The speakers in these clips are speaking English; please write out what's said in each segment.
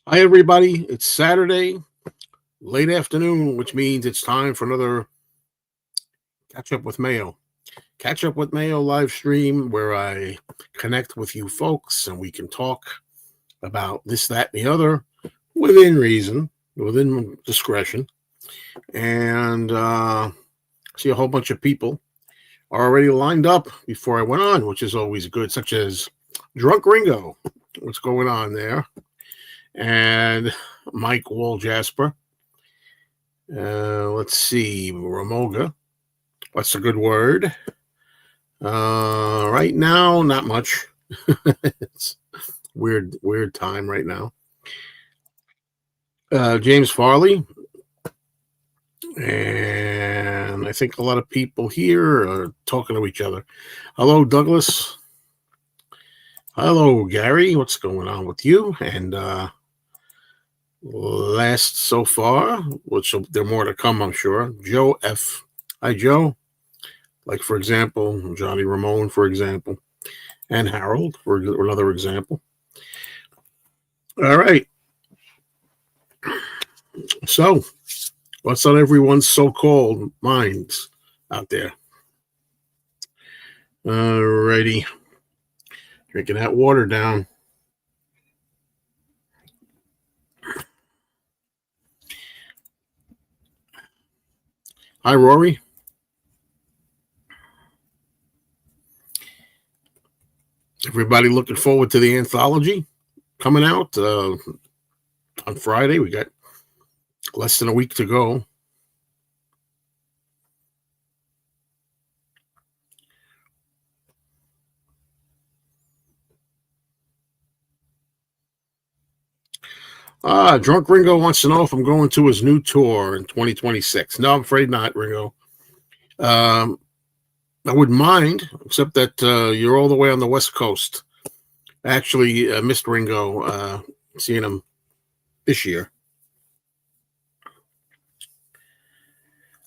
Hi, everybody. It's Saturday, late afternoon, which means it's time for another Catch Up with Mayo. Catch Up with Mayo live stream where I connect with you folks and we can talk about this, that, and the other within reason, within discretion. And see a whole bunch of people are already lined up before I went on, which is always good, such as Drunk Ringo. What's going on there? And Mike Wall Jasper. Let's see, Ramoga. What's a good word? Right now, not much. It's weird time right now. James Farley. And I think a lot of people here are talking to each other. Hello, Douglas. Hello, Gary. What's going on with you? And last so far, which there are more to come, I'm sure. Joe F. Hi, Joe. Like, for example, Johnny Ramone, for example, and Harold, for another example. All right. So, what's on everyone's so-called minds out there? All righty. Drinking that water down. Hi, Rory. Everybody looking forward to the anthology coming out on Friday. We got less than a week to go. Drunk Ringo wants to know if I'm going to his new tour in 2026. No, I'm afraid not, Ringo. I wouldn't mind, except that you're all the way on the West Coast. I actually missed Ringo, seeing him this year.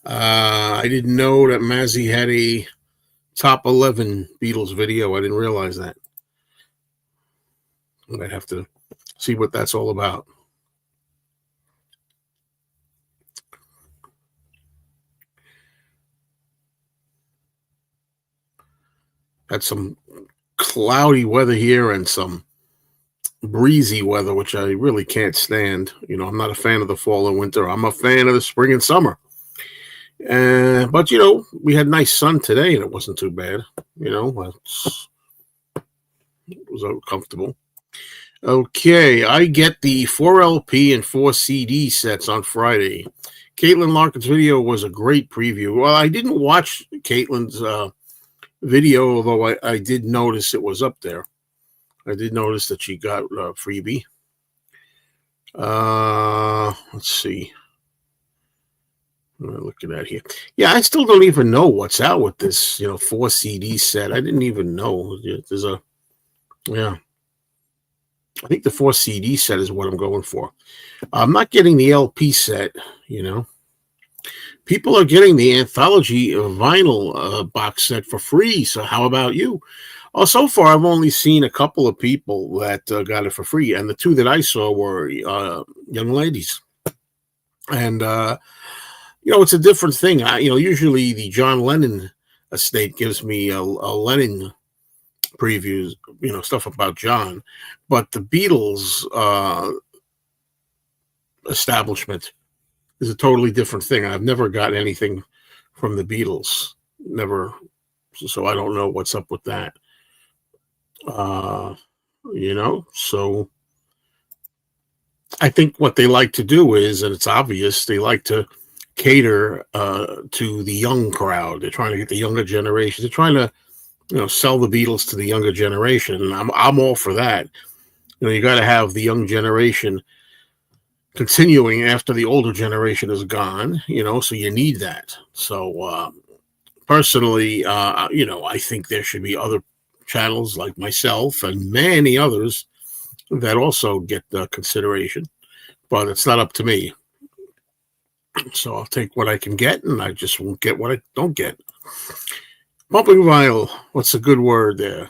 I didn't know that Mazzy had a top 11 Beatles video. I didn't realize that. I'd have to see what that's all about. Had some cloudy weather here and some breezy weather, which I really can't stand. You know, I'm not a fan of the fall and winter. I'm a fan of the spring and summer. But, you know, we had nice sun today and it wasn't too bad. You know, it was comfortable. Okay, I get the 4 LP and 4 CD sets on Friday. Caitlin Larkin's video was a great preview. Well, I didn't watch Caitlin's video, although I did notice it was up there. I did notice that she got a freebie. Let's see. I'm looking at here. Yeah, I still don't even know what's out with this, 4 CD set. I didn't even know. There's I think the 4 CD set is what I'm going for. I'm not getting the LP set, People are getting the anthology vinyl box set for free. So how about you? So far, I've only seen a couple of people that got it for free. And the two that I saw were young ladies. And, it's a different thing. Usually the John Lennon estate gives me a Lennon previews, stuff about John. But the Beatles establishment is a totally different thing. I've never got anything from the Beatles. Never. So I don't know what's up with that. So I think what they like to do is, and it's obvious, they like to cater to the young crowd. They're trying to get the younger generation. They're trying to, sell the Beatles to the younger generation. And I'm all for that. You got to have the young generation continuing after the older generation is gone, so you need that. So personally, I think there should be other channels like myself and many others that also get consideration, but it's not up to me. So I'll take what I can get, and I just won't get what I don't get. Pumping vinyl. What's a good word there?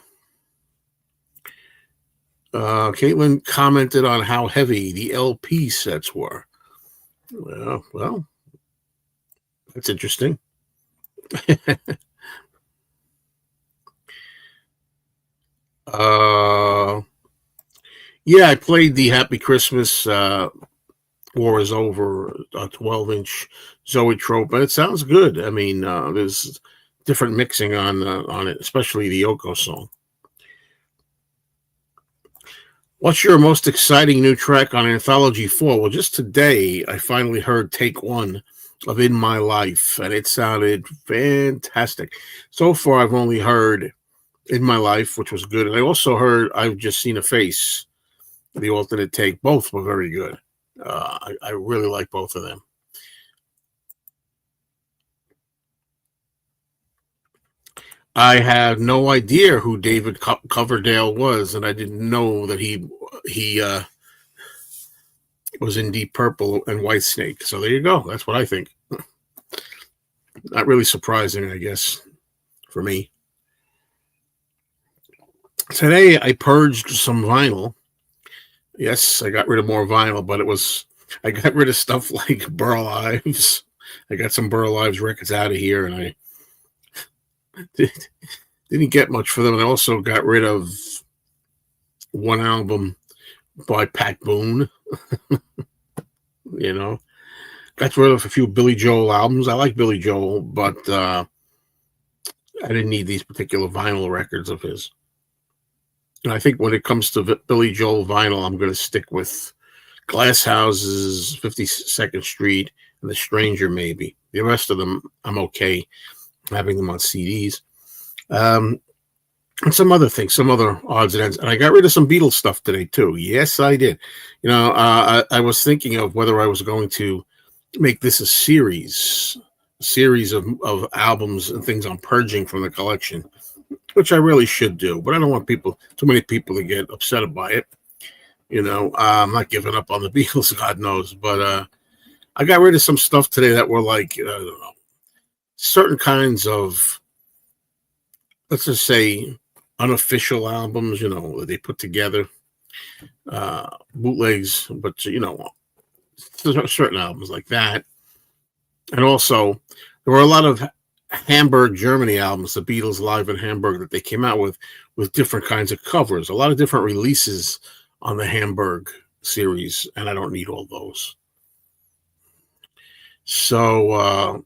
Caitlin commented on how heavy the LP sets were. Well, that's interesting. Yeah, I played the Happy Christmas War is Over 12-inch Zoetrope, and it sounds good. I mean, there's different mixing on it, especially the Yoko song. What's your most exciting new track on Anthology 4? Well, just today, I finally heard take 1 of In My Life, and it sounded fantastic. So far, I've only heard In My Life, which was good, and I also heard I've Just Seen a Face, the alternate take. Both were very good. I really like both of them. I had no idea who David Coverdale was, and I didn't know that he was in Deep Purple and Whitesnake. So there you go. That's what I think. Not really surprising, I guess, for me. Today I purged some vinyl. Yes, I got rid of more vinyl, but I got rid of stuff like Burl Ives. I got some Burl Ives records out of here, and I didn't get much for them. And I also got rid of one album by Pat Boone. Got rid of a few Billy Joel albums. I like Billy Joel, but I didn't need these particular vinyl records of his. And I think when it comes to Billy Joel vinyl, I'm going to stick with Glass Houses, 52nd Street, and The Stranger, maybe. The rest of them, I'm okay having them on CDs. And some other things, some other odds and ends. And I got rid of some Beatles stuff today, too. Yes, I did. I was thinking of whether I was going to make this a series of albums and things I'm purging from the collection, which I really should do. But I don't want too many people to get upset by it. I'm not giving up on the Beatles, God knows. But I got rid of some stuff today that were like, I don't know, certain kinds of, let's just say, unofficial albums, that they put together, bootlegs, but, certain albums like that. And also, there were a lot of Hamburg, Germany albums, the Beatles live in Hamburg, that they came out with different kinds of covers, a lot of different releases on the Hamburg series, and I don't need all those. So,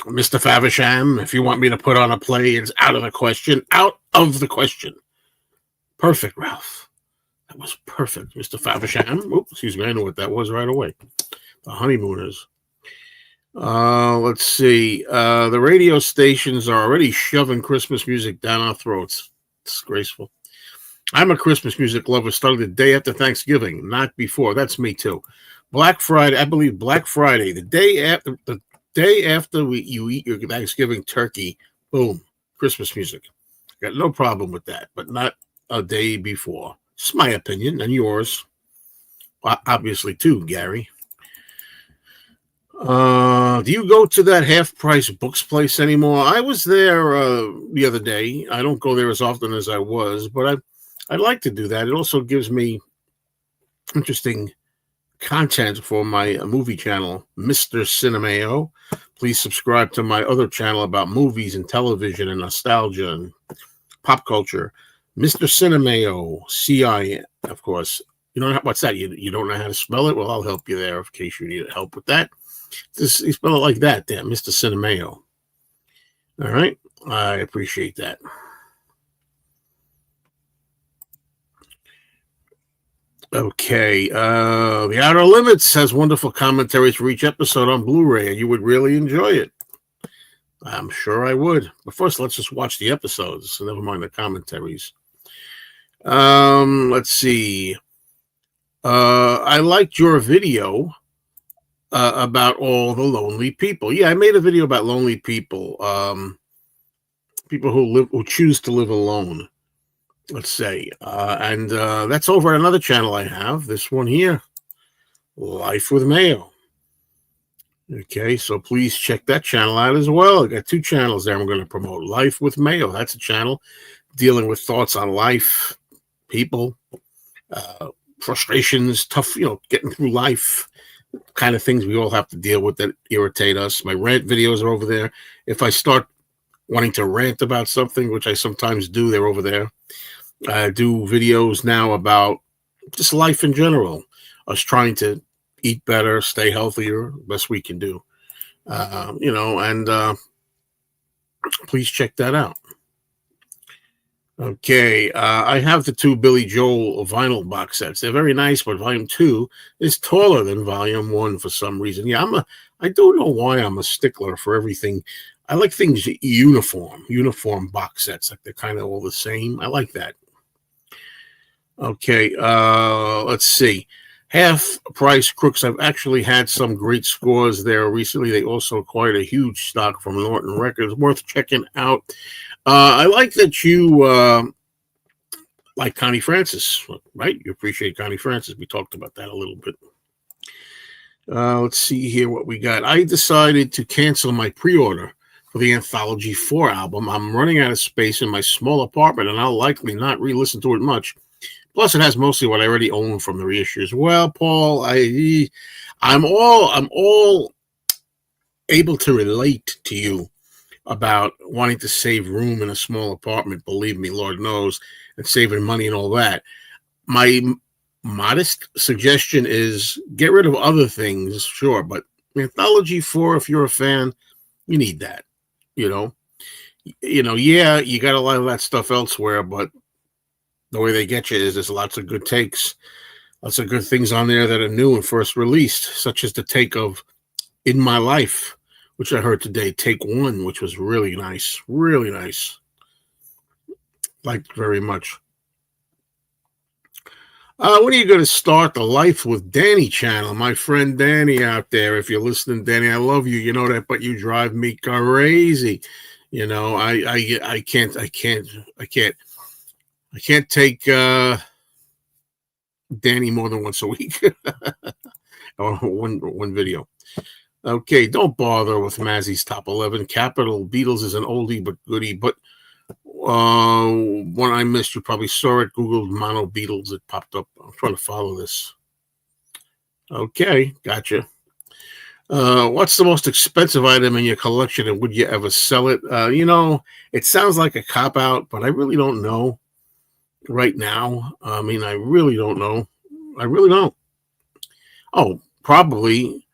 Mr. Faversham, if you want me to put on a play, it's out of the question. Out of the question. Perfect, Ralph. That was perfect, Mr. Faversham. Oops, excuse me, I know what that was right away. The Honeymooners. Let's see. The radio stations are already shoving Christmas music down our throats. Disgraceful. I'm a Christmas music lover. Started the day after Thanksgiving, not before. That's me too. Black Friday, I believe Black Friday, the day after you eat your Thanksgiving turkey, boom, Christmas music. Got no problem with that, but not a day before. It's my opinion and yours, obviously too, Gary. Do you go to that half-price books place anymore? I was there the other day. I don't go there as often as I was, but I'd like to do that. It also gives me interesting content for my movie channel, Mr. Cinemayo. Please subscribe to my other channel about movies and television and nostalgia and pop culture. Mr. Cinemayo, C-I-N, of course. You don't know what's that? You don't know how to spell it? Well, I'll help you there in case you need help with that. You spell it like that, there, Mr. Cinemayo. All right. I appreciate that. Okay. The Outer Limits has wonderful commentaries for each episode on Blu-ray, and you would really enjoy it. I'm sure I would. But first, let's just watch the episodes. So never mind the commentaries. Let's see. I liked your video about all the lonely people. Yeah, I made a video about lonely people. People who choose to live alone. Let's say, and that's over at another channel I have. This one here, Life with Mayo. Okay, so please check that channel out as well. I got two channels there I'm going to promote. Life with Mayo. That's a channel dealing with thoughts on life, people, frustrations, tough, getting through life, kind of things we all have to deal with that irritate us. My rant videos are over there. If I start wanting to rant about something, which I sometimes do, they're over there. I do videos now about just life in general, us trying to eat better, stay healthier, best we can do. And please check that out. Okay, I have the two Billy Joel vinyl box sets. They're very nice, but Volume 2 is taller than Volume 1 for some reason. Yeah, I don't know why I'm a stickler for everything. I like things uniform box sets, like they're kind of all the same. I like that. Okay, let's see. Half price crooks. I've actually had some great scores there recently. They also acquired a huge stock from Norton Records, worth checking out. I like that you like Connie Francis, right? You appreciate Connie Francis. We talked about that a little bit. Let's see here what we got. I decided to cancel my pre-order for the Anthology 4 album. I'm running out of space in my small apartment, and I'll likely not re-listen to it much. Plus, it has mostly what I already own from the reissues. Well, Paul, I'm all able to relate to you about wanting to save room in a small apartment. Believe me, Lord knows, and saving money and all that. My modest suggestion is get rid of other things, sure, but Anthology 4, if you're a fan, you need that. Yeah, you got a lot of that stuff elsewhere, but the way they get you is there's lots of good takes, lots of good things on there that are new and first released, such as the take of In My Life, which I heard today, take 1, which was really nice. Really nice. Liked very much. When are you going to start the Life with Danny channel? My friend Danny out there, if you're listening, Danny, I love you. You know that, but you drive me crazy. I can't take Danny more than once a week or one video. Okay, don't bother with Mazzy's top 11. Capital Beatles is an oldie but goodie, but one I missed, you probably saw it. Googled Mono Beatles, it popped up. I'm trying to follow this. Okay, gotcha. What's the most expensive item in your collection, and would you ever sell it? It sounds like a cop-out, but I really don't know right now. I mean, I really don't know. I really don't. Oh, probably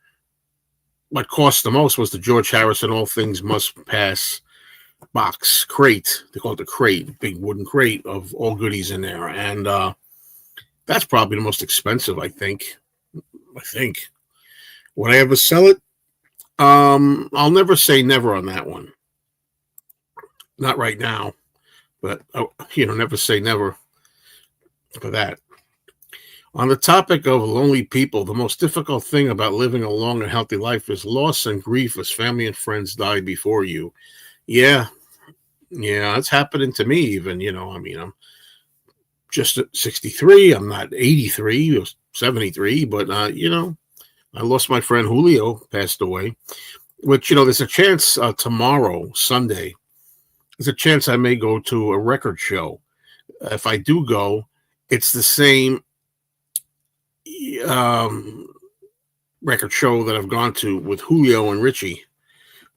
what cost the most was the George Harrison All Things Must Pass box crate. They call it the crate, big wooden crate of all goodies in there. And that's probably the most expensive, I think. Would I ever sell it? I'll never say never on that one. Not right now, but never say never for that. On the topic of lonely people, the most difficult thing about living a long and healthy life is loss and grief as family and friends die before you. Yeah, it's happening to me even, I'm just at 63. I'm not 83 or 73, but, I lost my friend Julio, passed away, which, there's a chance tomorrow, Sunday, there's a chance I may go to a record show. If I do go, it's the same record show that I've gone to with Julio and Richie.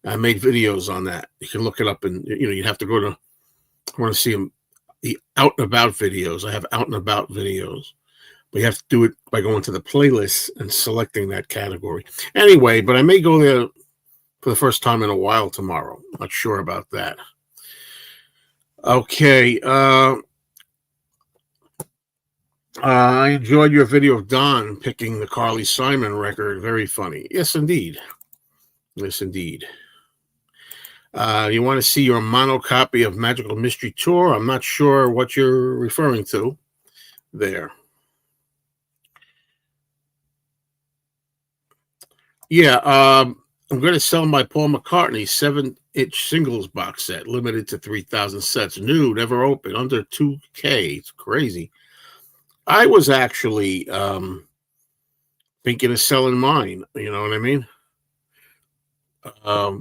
I made videos on that. You can look it up, and you have to go to. I want to see them, the out and about videos. I have out and about videos, but you have to do it by going to the playlist and selecting that category. Anyway, but I may go there for the first time in a while tomorrow. Not sure about that. Okay. I enjoyed your video of Don picking the Carly Simon record. Very funny. Yes, indeed. Yes, indeed. You want to see your mono copy of Magical Mystery Tour? I'm not sure what you're referring to there. Yeah, I'm going to sell my Paul McCartney 7-inch singles box set, limited to 3,000 sets. New, never open, under $2K. It's crazy. I was actually thinking of selling mine. You know what I mean? I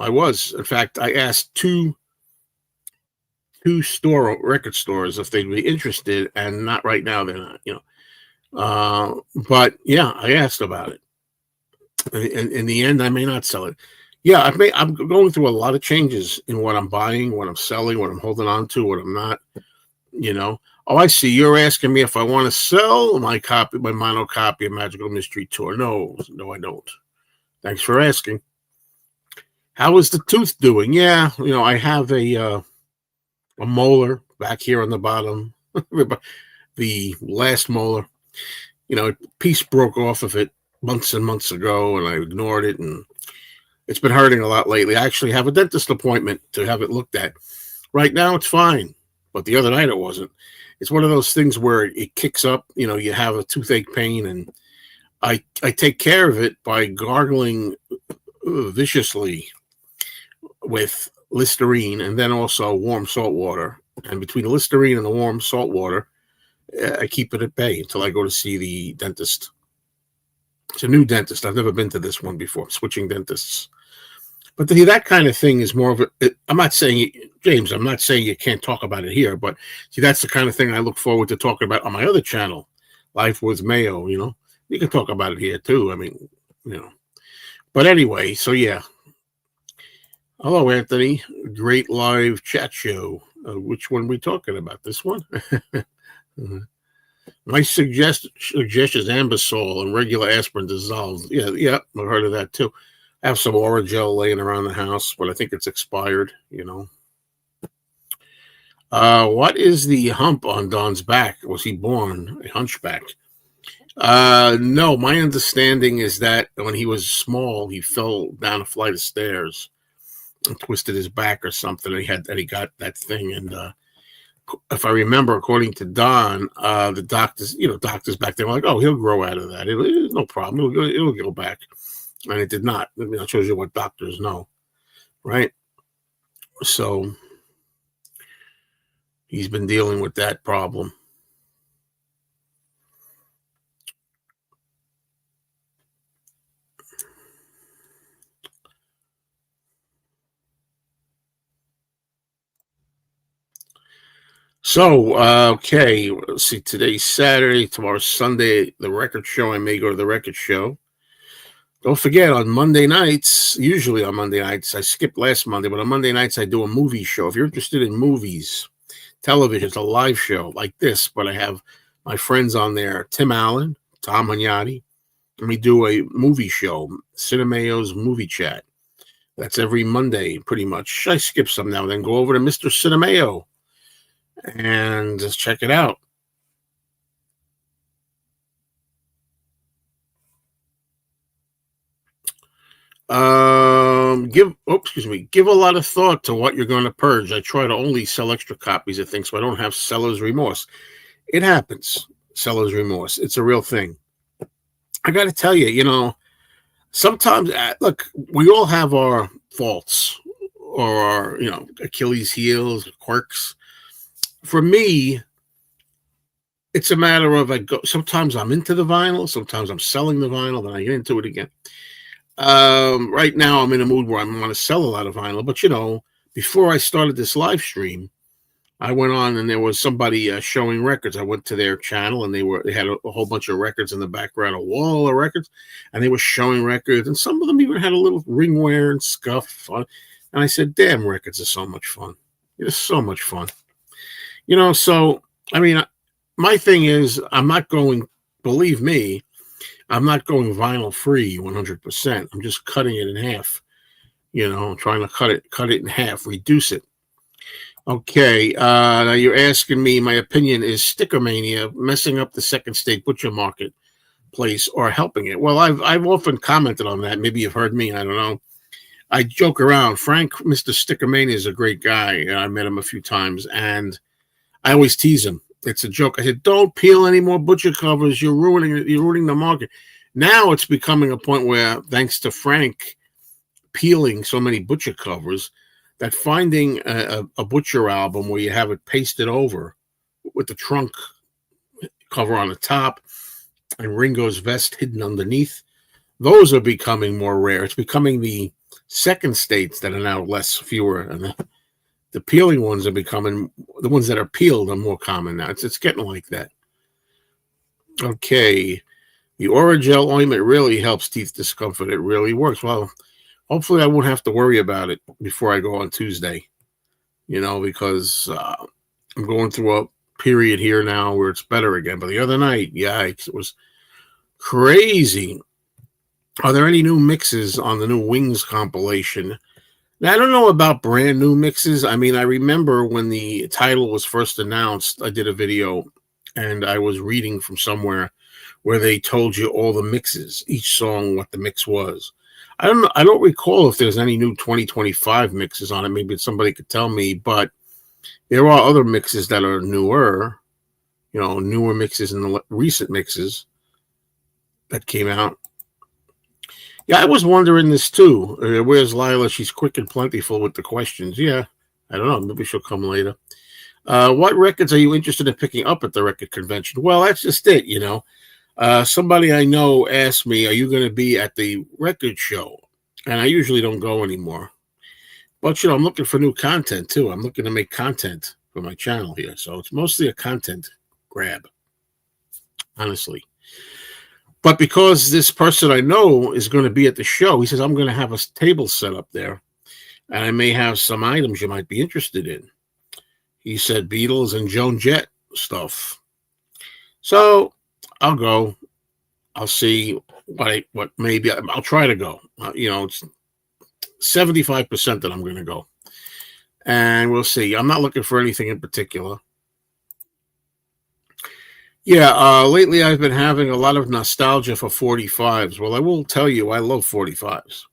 was. In fact, I asked two 2 record stores if they'd be interested, and not right now. They're not, but yeah, I asked about it. And in the end, I may not sell it. Yeah, I'm going through a lot of changes in what I'm buying, what I'm selling, what I'm holding on to, what I'm not. Oh, I see. You're asking me if I want to sell my mono copy of Magical Mystery Tour. No, I don't. Thanks for asking. How is the tooth doing? Yeah, I have a molar back here on the bottom, the last molar. A piece broke off of it months and months ago, and I ignored it, and it's been hurting a lot lately. I actually have a dentist appointment to have it looked at. Right now, it's fine, but the other night it wasn't. It's one of those things where it kicks up. You have a toothache pain, and I take care of it by gargling viciously with Listerine and then also warm salt water. And between the Listerine and the warm salt water, I keep it at bay until I go to see the dentist. It's a new dentist. I've never been to this one before. Switching dentists. But that kind of thing is more of I'm not saying, James, I'm not saying you can't talk about it here, but see, that's the kind of thing I look forward to talking about on my other channel, Life with Mayo. You can talk about it here too. I mean, but anyway, so yeah. Hello, Anthony. Great live chat show. Which one are we talking about? This one? My suggestion is Ambisol and regular aspirin dissolved. Yeah, I've heard of that too. I have some Oragel laying around the house, but I think it's expired, What is the hump on Don's back? Was he born a hunchback? No, my understanding is that when he was small, he fell down a flight of stairs and twisted his back or something. And he got that thing. And if I remember, according to Don, the doctors back then were like, "Oh, he'll grow out of that. It's no problem. It'll go back." And it did not. I mean, that shows you what doctors know, right? So he's been dealing with that problem. So, okay, let's see. Today's Saturday, tomorrow's Sunday, the record show. I may go to the record show. Don't forget, on Monday nights, usually on Monday nights, I skipped last Monday, but on Monday nights, I do a movie show. If you're interested in movies, television, it's a live show like this, but I have my friends on there, Tim Allen, Tom Hunyadi, and we do a movie show, Cinemayo's Movie Chat. That's every Monday, pretty much. I skip some now, then go over to Mr. Cinemayo and just check it out. Give a lot of thought to what you're going to purge. I try to only sell extra copies of things so I don't have seller's remorse. It happens, seller's remorse. It's a real thing. I got to tell you, sometimes, look, we all have our faults or our, Achilles heels, quirks. For me, it's a matter of sometimes I'm into the vinyl, sometimes I'm selling the vinyl, then I get into it again. Right now I'm in a mood where I want to sell a lot of vinyl, but before I started this live stream, I went on and there was somebody showing records. I went to their channel and they had a whole bunch of records in the background, a wall of records, and they were showing records, and some of them even had a little ring wear and scuff on. And I said, "Damn, records are so much fun. It's so much fun." So I mean, my thing is, I'm not going. Believe me, I'm not going vinyl free 100%. I'm just cutting it in half. Trying to cut it in half, reduce it. Okay, now you're asking me, my opinion is sticker mania messing up the second state butcher marketplace or helping it? Well, I've often commented on that. Maybe you've heard me. I don't know. I joke around. Frank, Mr. Sticker Mania, is a great guy. I met him a few times, and I always tease him. It's a joke. I said, "Don't peel any more butcher covers. You're ruining the market." Now it's becoming a point where, thanks to Frank peeling so many butcher covers, that finding a butcher album where you have it pasted over with the trunk cover on the top and Ringo's vest hidden underneath, those are becoming more rare. It's becoming the second states that are now fewer, and The peeling ones are becoming, the ones that are peeled are more common now. It's getting like that. Okay. The Oragel ointment really helps teeth discomfort. It really works. Well, hopefully I won't have to worry about it before I go on Tuesday, because I'm going through a period here now where it's better again. But the other night, yikes, it was crazy. Are there any new mixes on the new Wings compilation? Now, I don't know about brand new mixes. I mean, I remember when the title was first announced, I did a video and I was reading from somewhere where they told you all the mixes, each song, what the mix was. I don't recall if there's any new 2025 mixes on it. Maybe somebody could tell me, but there are other mixes that are newer, newer mixes and the recent mixes that came out. Yeah, I was wondering this too. Where's Lila? She's quick and plentiful with the questions. Yeah, I don't know. Maybe she'll come later. What records are you interested in picking up at the record convention? Well, that's just it, Somebody I know asked me, are you going to be at the record show? And I usually don't go anymore. But, I'm looking for new content too. I'm looking to make content for my channel here. So it's mostly a content grab, honestly. But because this person I know is going to be at the show, he says, I'm going to have a table set up there. And I may have some items you might be interested in. He said Beatles and Joan Jett stuff. So I'll go. I'll see what maybe I'll try to go. It's 75% that I'm going to go. And we'll see. I'm not looking for anything in particular. Yeah, lately I've been having a lot of nostalgia for 45s. Well, I will tell you, I love 45s.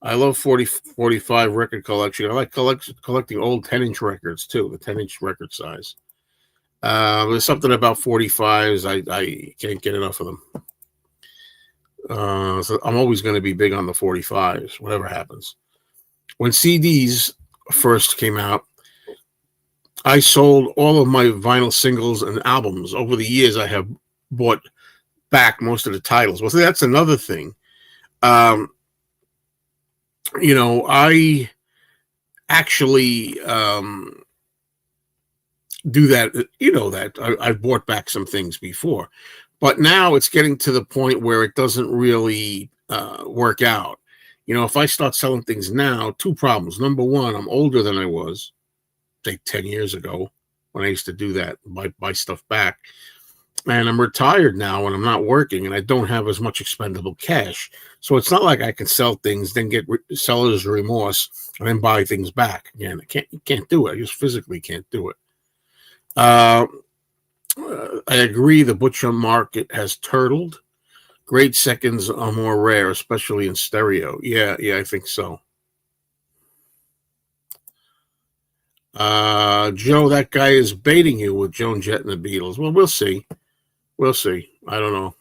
I love 45 record collection. I like collecting old 10-inch records, too, the 10-inch record size. There's something about 45s. I can't get enough of them. So I'm always going to be big on the 45s, whatever happens. When CDs first came out, I sold all of my vinyl singles and albums. Over the years, I have bought back most of the titles. Well, see, that's another thing. I actually do that. That I've bought back some things before. But now it's getting to the point where it doesn't really work out. If I start selling things now, two problems. Number one, I'm older than I was, say 10 years ago when I used to do that, buy stuff back. And I'm retired now and I'm not working and I don't have as much expendable cash. So it's not like I can sell things, then get seller's remorse and then buy things back. Again, you can't do it. I just physically can't do it. I agree the butcher market has turtled. Great seconds are more rare, especially in stereo. Yeah, I think so. Joe, that guy is baiting you with Joan Jett and the Beatles. Well, we'll see. I don't know.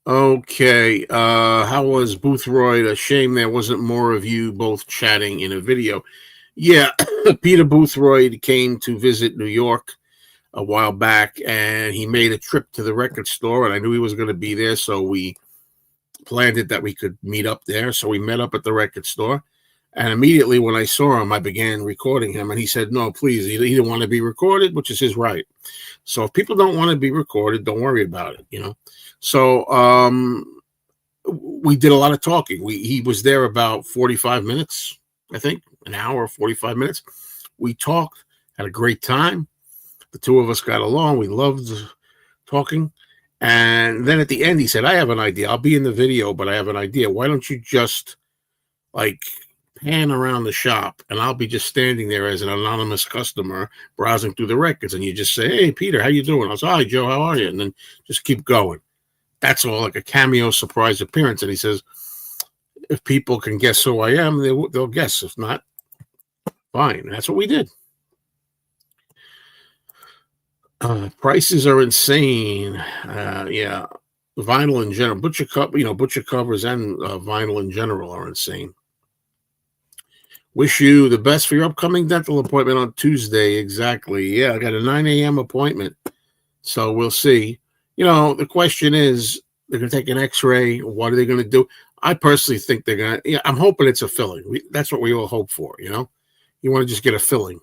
Okay. How was Boothroyd? A shame there wasn't more of you both chatting in a video. Yeah, Peter Boothroyd came to visit New York a while back, and he made a trip to the record store, and I knew he was going to be there, so we planned it that we could meet up there. So we met up at the record store. And immediately when I saw him, I began recording him. And he said, no, please, he didn't want to be recorded, which is his right. So if people don't want to be recorded, don't worry about it, So we did a lot of talking. He was there about 45 minutes, I think, an hour, 45 minutes. We talked, had a great time. The two of us got along. We loved talking. And then at the end, he said, I have an idea. I'll be in the video, but I have an idea. Why don't you just pan around the shop and I'll be just standing there as an anonymous customer browsing through the records, and you just say, hey, Peter, how you doing? I was, hi, Joe, how are you? And then just keep going. That's all, like a cameo surprise appearance. And he says, if people can guess who I am, they'll guess. If not, fine. And that's what we did. Prices are insane. Yeah. Vinyl in general, butcher covers and vinyl in general are insane. Wish you the best for your upcoming dental appointment on Tuesday. Exactly. Yeah, I got a 9 a.m. appointment. So we'll see. The question is, they're going to take an x-ray. What are they going to do? I personally think they're gonna. Yeah, I'm hoping it's a filling. That's what we all hope for. You want to just get a filling,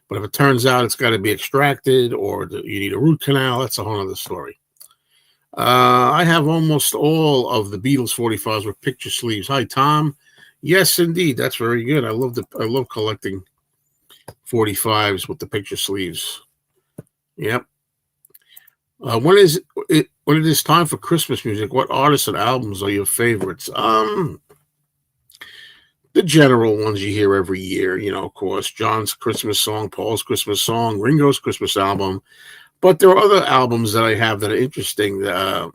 but if it turns out it's got to be extracted or you need a root canal, that's a whole other story. I have almost all of the Beatles 45s with picture sleeves. Hi, Tom. Yes, indeed, that's very good. I love collecting 45s with the picture sleeves. Yep. When it is time for Christmas music, what artists and albums are your favorites? The general ones you hear every year, of course, John's Christmas song, Paul's Christmas song, Ringo's Christmas album. But there are other albums that I have that are interesting. I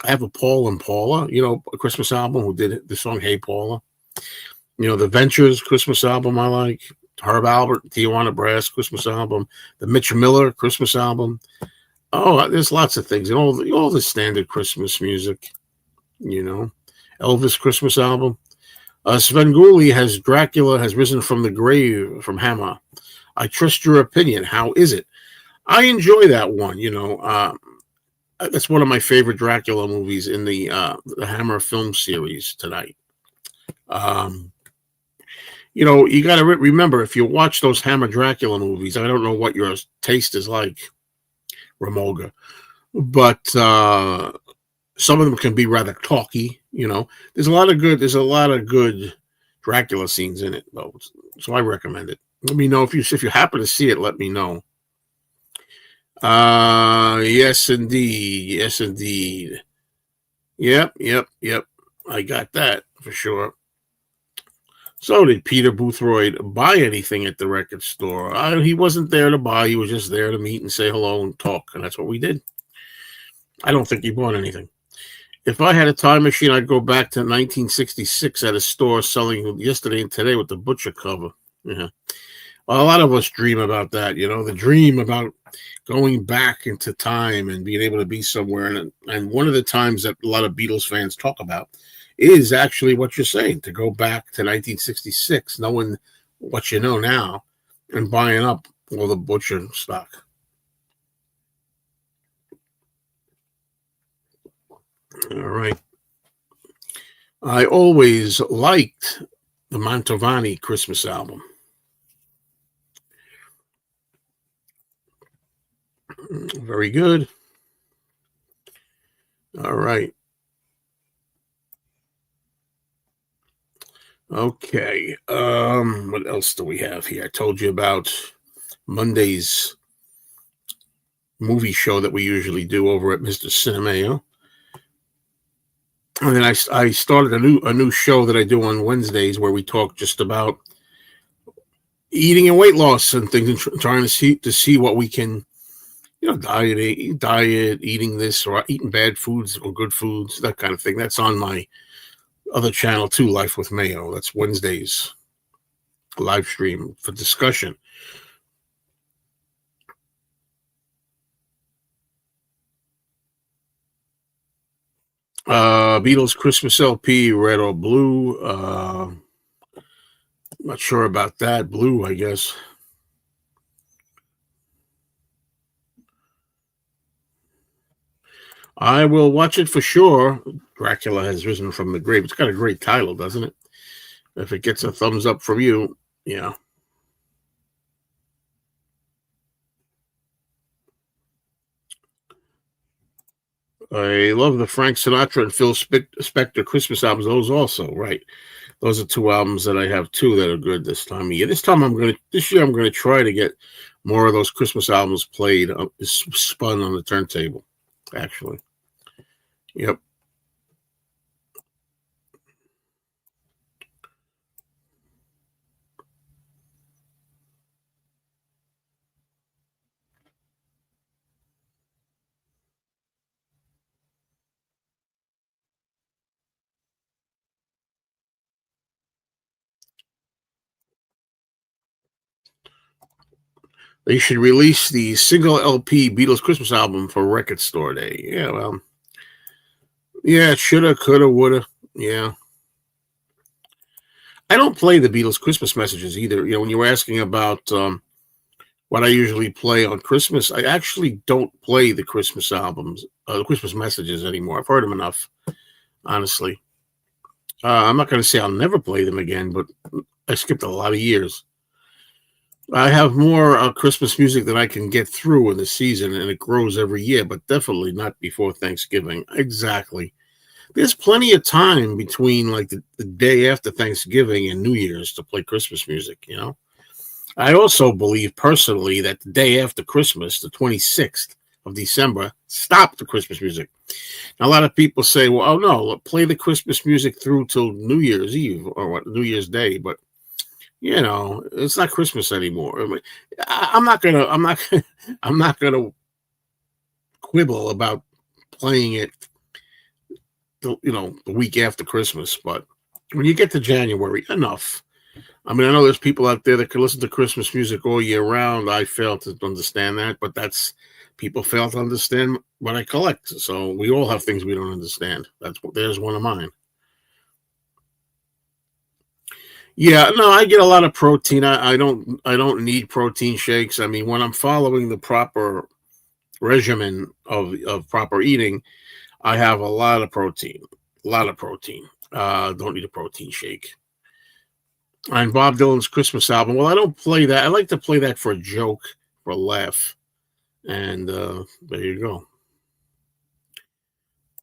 have a Paul and Paula, a Christmas album who did the song Hey Paula. The Ventures Christmas album I like. Herb Albert, Tijuana Brass Christmas album. The Mitch Miller Christmas album. Oh, there's lots of things. And all the standard Christmas music, Elvis Christmas album. Svengoolie has Dracula has risen from the grave from Hammer. I trust your opinion. How is it? I enjoy that one. That's one of my favorite Dracula movies in the Hammer film series tonight. You got to remember, if you watch those Hammer Dracula movies, I don't know what your taste is like, Ramolga, but some of them can be rather talky. There's a lot of good Dracula scenes in it, though. So I recommend it. Let me know if you happen to see it. Let me know. Yes, indeed. Yes, indeed. Yep. I got that for sure. So did Peter Boothroyd buy anything at the record store? He wasn't there to buy. He was just there to meet and say hello and talk, and that's what we did. I don't think he bought anything. If I had a time machine, I'd go back to 1966 at a store selling Yesterday and Today with the butcher cover. Yeah. Well, a lot of us dream about that, the dream about going back into time and being able to be somewhere. And one of the times that a lot of Beatles fans talk about is actually what you're saying, to go back to 1966, knowing what you know now and buying up all the butcher stock. All right. I always liked the Mantovani Christmas album. Very good. All right. Okay. What else do we have here? I told you about Monday's movie show that we usually do over at Mr. Cinemayo. And then I started a new show that I do on Wednesdays where we talk just about eating and weight loss and things, and trying to see what we can, diet, eating this or eating bad foods or good foods, that kind of thing. That's on my other channel too, Life with Mayo. That's Wednesdays live stream for discussion. Beatles Christmas LP, red or blue? Not sure about that. Blue, I guess. I will watch it for sure. Dracula has risen from the grave. It's got a great title, doesn't it? If it gets a thumbs up from you, yeah. I love the Frank Sinatra and Phil Spector Christmas albums. Those also, right? Those are two albums that I have too that are good this time of year. This year I'm gonna try to get more of those Christmas albums played, spun on the turntable. Actually, yep. They should release the single LP Beatles Christmas album for Record Store Day. Yeah, well, yeah, shoulda, coulda, woulda. Yeah. I don't play the Beatles Christmas messages either. When you were asking about what I usually play on Christmas, I actually don't play the Christmas albums, the Christmas messages anymore. I've heard them enough, honestly. I'm not going to say I'll never play them again, but I skipped a lot of years. I have more Christmas music than I can get through in the season, and it grows every year, but definitely not before Thanksgiving. Exactly. There's plenty of time between like the day after Thanksgiving and New Year's to play Christmas music. I also believe personally that the day after Christmas, the 26th of December, stop the Christmas music. Now, a lot of people say, well, oh no, play the Christmas music through till New Year's Eve or what, New Year's Day, but it's not Christmas anymore. I'm not gonna quibble about playing it the week after Christmas, but when you get to January, enough. I mean, I know there's people out there that can listen to Christmas music all year round. I fail to understand that, but people fail to understand what I collect. So we all have things we don't understand. There's one of mine. Yeah, no, I get a lot of protein. I don't need protein shakes. I mean, when I'm following the proper regimen of proper eating, I have a lot of protein. A lot of protein. Don't need a protein shake. And Bob Dylan's Christmas album. Well, I don't play that. I like to play that for a joke, for a laugh. And there you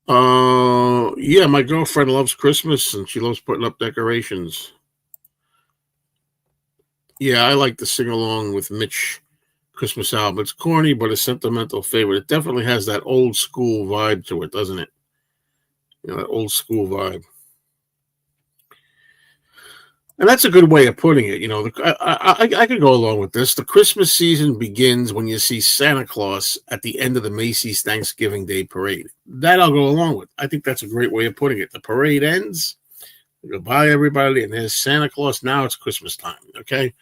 go. Yeah, my girlfriend loves Christmas and she loves putting up decorations. Yeah, I like to sing along with Mitch Christmas album. It's corny, but a sentimental favorite. It definitely has that old school vibe to it, doesn't it? That old school vibe. And that's a good way of putting it. I could go along with this. The Christmas season begins when you see Santa Claus at the end of the Macy's Thanksgiving Day parade. That I'll go along with. I think that's a great way of putting it. The parade ends. Goodbye, everybody, and there's Santa Claus. Now it's Christmas time. Okay,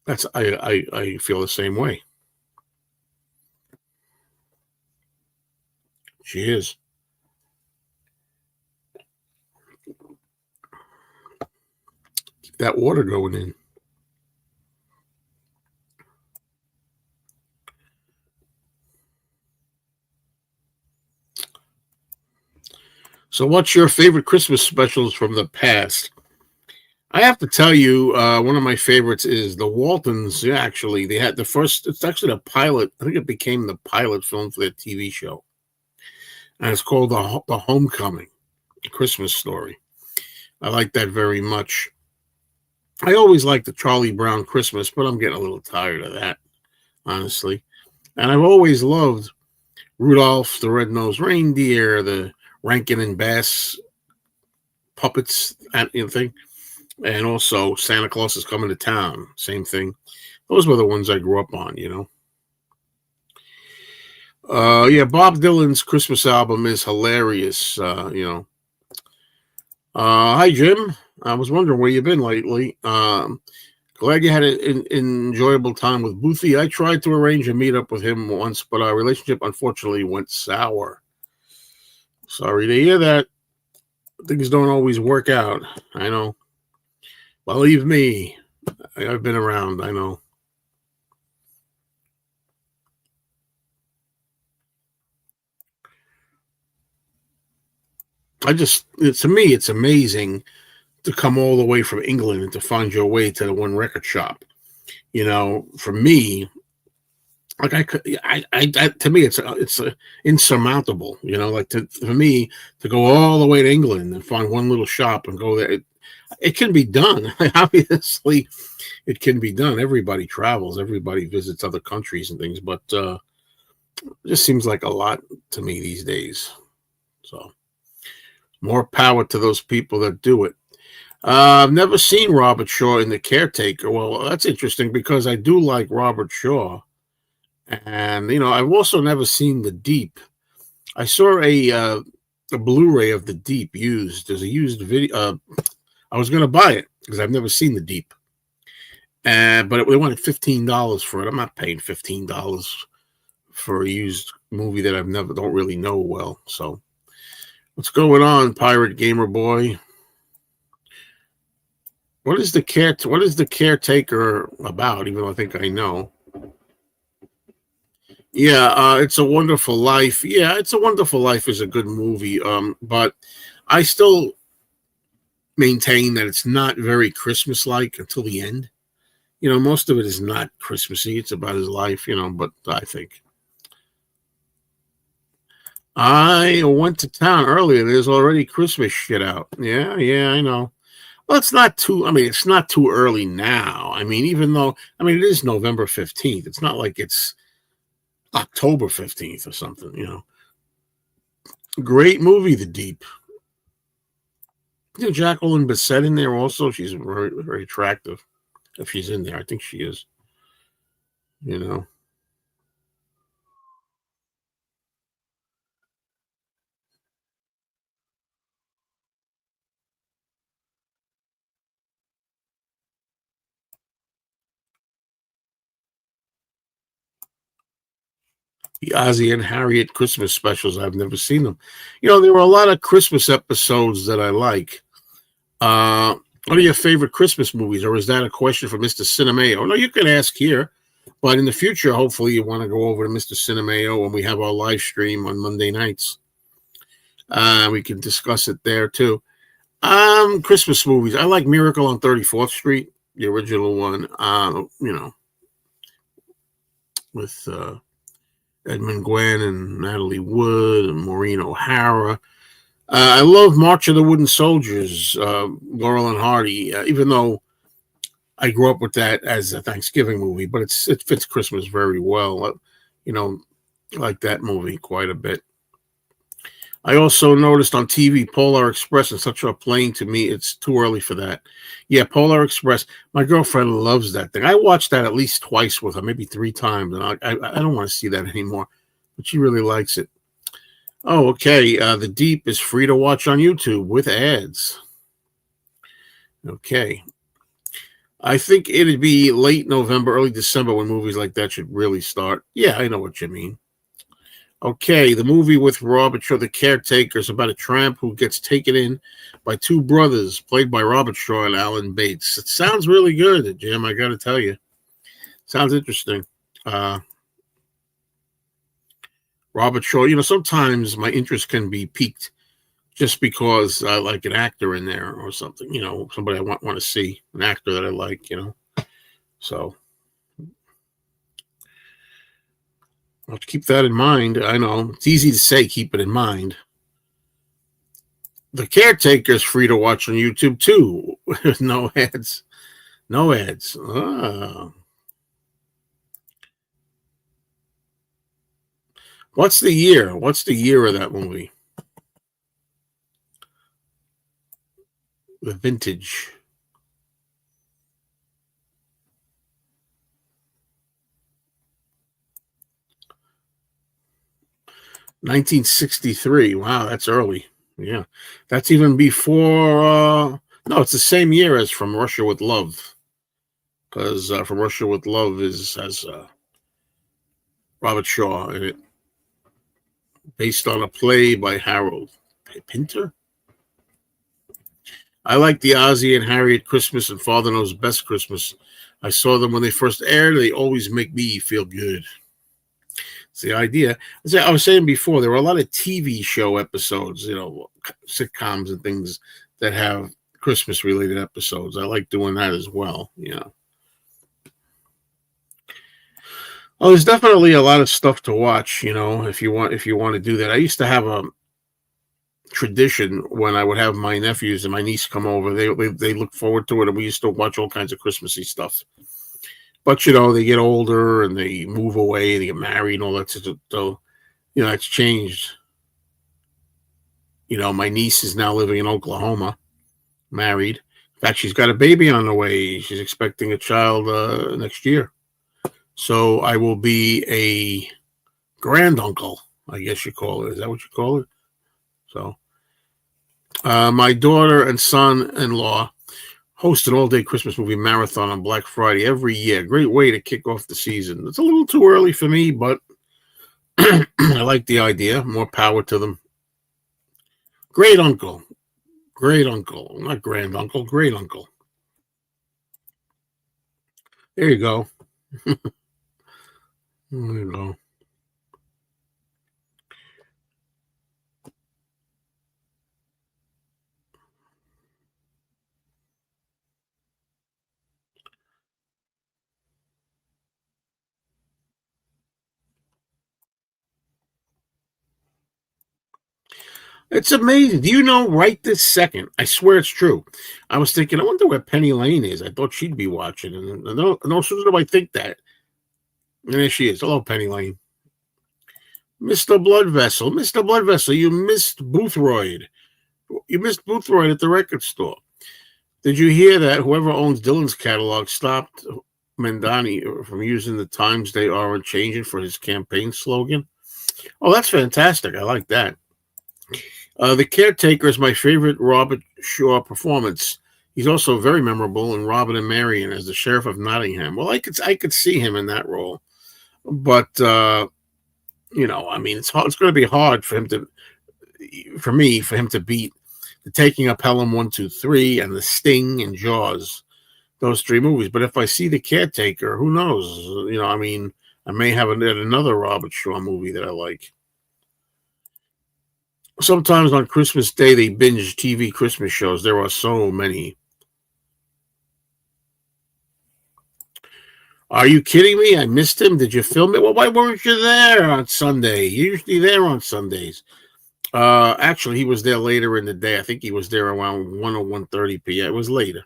I feel the same way. She is. Keep that water going in. So, what's your favorite Christmas specials from the past? I have to tell you, one of my favorites is the Waltons. Yeah, actually, they had the first. It's actually a pilot. I think it became the pilot film for their TV show, and it's called the Homecoming, a Christmas story. I like that very much. I always liked the Charlie Brown Christmas, but I'm getting a little tired of that, honestly. And I've always loved Rudolph the Red-Nosed Reindeer, the Rankin and Bass puppets, thing. And also Santa Claus is Coming to Town. Same thing. Those were the ones I grew up on. Yeah, Bob Dylan's Christmas album is hilarious. Hi, Jim. I was wondering where you've been lately. Glad you had an enjoyable time with Boothie. I tried to arrange a meetup with him once, but our relationship unfortunately went sour. Sorry to hear that. Things don't always work out. I know. Believe me, I've been around. I know. To me, it's amazing to come all the way from England and to find your way to the one record shop. For me, like to me, it's insurmountable. For me to go all the way to England and find one little shop and go there. It can be done. Obviously, it can be done. Everybody travels. Everybody visits other countries and things, but it just seems like a lot to me these days. So, more power to those people that do it. I've never seen Robert Shaw in The Caretaker. Well, that's interesting because I do like Robert Shaw. And, I've also never seen The Deep. I saw a Blu-ray of The Deep used. There's a used video. I was going to buy it because I've never seen The Deep. But they wanted $15 for it. I'm not paying $15 for a used movie that don't really know well. So what's going on, Pirate Gamer Boy? What is the Caretaker about? Even though I think I know. Yeah, It's a Wonderful Life. Yeah, It's a Wonderful Life is a good movie. But I still maintain that it's not very Christmas like until the end. Most of it is not Christmassy. It's about his life, but I think I went to town earlier. There's already Christmas shit out. Yeah, yeah, I know. Well, it's not too early now. Even though, it is November 15th. It's not like it's October 15th or something. Great movie, The Deep. Jacqueline Bisset in there also. She's very, very attractive. If she's in there, I think she is. You know, the Ozzy and Harriet Christmas specials. I've never seen them. There were a lot of Christmas episodes that I like. What are your favorite Christmas movies, or is that a question for Mr. Cinemayo? No, you can ask here, but in the future, hopefully, you want to go over to Mr. Cinemayo when we have our live stream on Monday nights. We can discuss it there too. Christmas movies. I like Miracle on 34th Street, the original one. With Edmund Gwenn and Natalie Wood and Maureen O'Hara. I love March of the Wooden Soldiers, Laurel and Hardy, even though I grew up with that as a Thanksgiving movie, but it fits Christmas very well. You know, I like that movie quite a bit. I also noticed on TV Polar Express and such a playing to me. It's too early for that. Yeah, Polar Express. My girlfriend loves that thing. I watched that at least twice with her, maybe three times, and I don't want to see that anymore. But she really likes it. Oh, okay. The Deep is free to watch on YouTube with ads. Okay. I think it'd be late November, early December when movies like that should really start. Yeah, I know what you mean. Okay, the movie with Robert Shaw, The Caretaker, is about a tramp who gets taken in by two brothers, played by Robert Shaw and Alan Bates. It sounds really good, Jim, I got to tell you. Sounds interesting. Uh, Robert Shaw, sometimes my interest can be piqued just because I like an actor in there or something, somebody I want to see, an actor that I like. So I'll have to keep that in mind. I know it's easy to say, keep it in mind. The Caretaker is free to watch on YouTube too. No ads. No ads. What's the year? What's the year of that movie? The vintage. 1963. Wow, that's early. Yeah. That's even before no, it's the same year as From Russia with Love. Because From Russia with Love has Robert Shaw in it, based on a play by Harold Pinter. I like the Ozzy and Harriet Christmas and Father Knows Best Christmas. I saw them when they first aired. They always make me feel good. It's the idea. As I was saying before, there were a lot of TV show episodes, sitcoms and things that have Christmas related episodes. I like doing that as well. Oh, there's definitely a lot of stuff to watch, if you want to do that. I used to have a tradition when I would have my nephews and my niece come over. They look forward to it, and we used to watch all kinds of Christmassy stuff. But they get older and they move away, they get married and all that. So it's changed. My niece is now living in Oklahoma, married. In fact, she's got a baby on the way. She's expecting a child next year. So I will be a granduncle, I guess you call it. Is that what you call it? So my daughter and son-in-law host an all-day Christmas movie marathon on Black Friday every year. Great way to kick off the season. It's a little too early for me, but I like the idea. More power to them. Great uncle. Great uncle. Not grand uncle, great uncle. There you go. There you go. It's amazing. Do you know right this second? I swear it's true. I was thinking, I wonder where Penny Lane is. I thought she'd be watching. And no sooner do I think that. And there she is. Hello, Penny Lane. Mr. Blood Vessel. Mr. Blood Vessel, you missed Boothroyd. You missed Boothroyd at the record store. Did you hear that whoever owns Dylan's catalog stopped Mandani from using the times they aren't changing for his campaign slogan? Oh, that's fantastic. I like that. The Caretaker is my favorite Robert Shaw performance. He's also very memorable in Robin and Marion as the Sheriff of Nottingham. Well, I could see him in that role, but I mean, it's hard, it's going to be hard for him to beat the Taking of Pelham 1, 2, 3 and The Sting and Jaws, those three movies. But if I see The Caretaker, who knows? I mean, I may have another Robert Shaw movie that I like. Sometimes on Christmas Day, they binge TV Christmas shows. There are so many. Are you kidding me? I missed him. Did you film it? Well, why weren't you there on Sunday? You're usually there on Sundays. Actually, he was there later in the day. I think he was there around 1 or 1:30 p.m. It was later,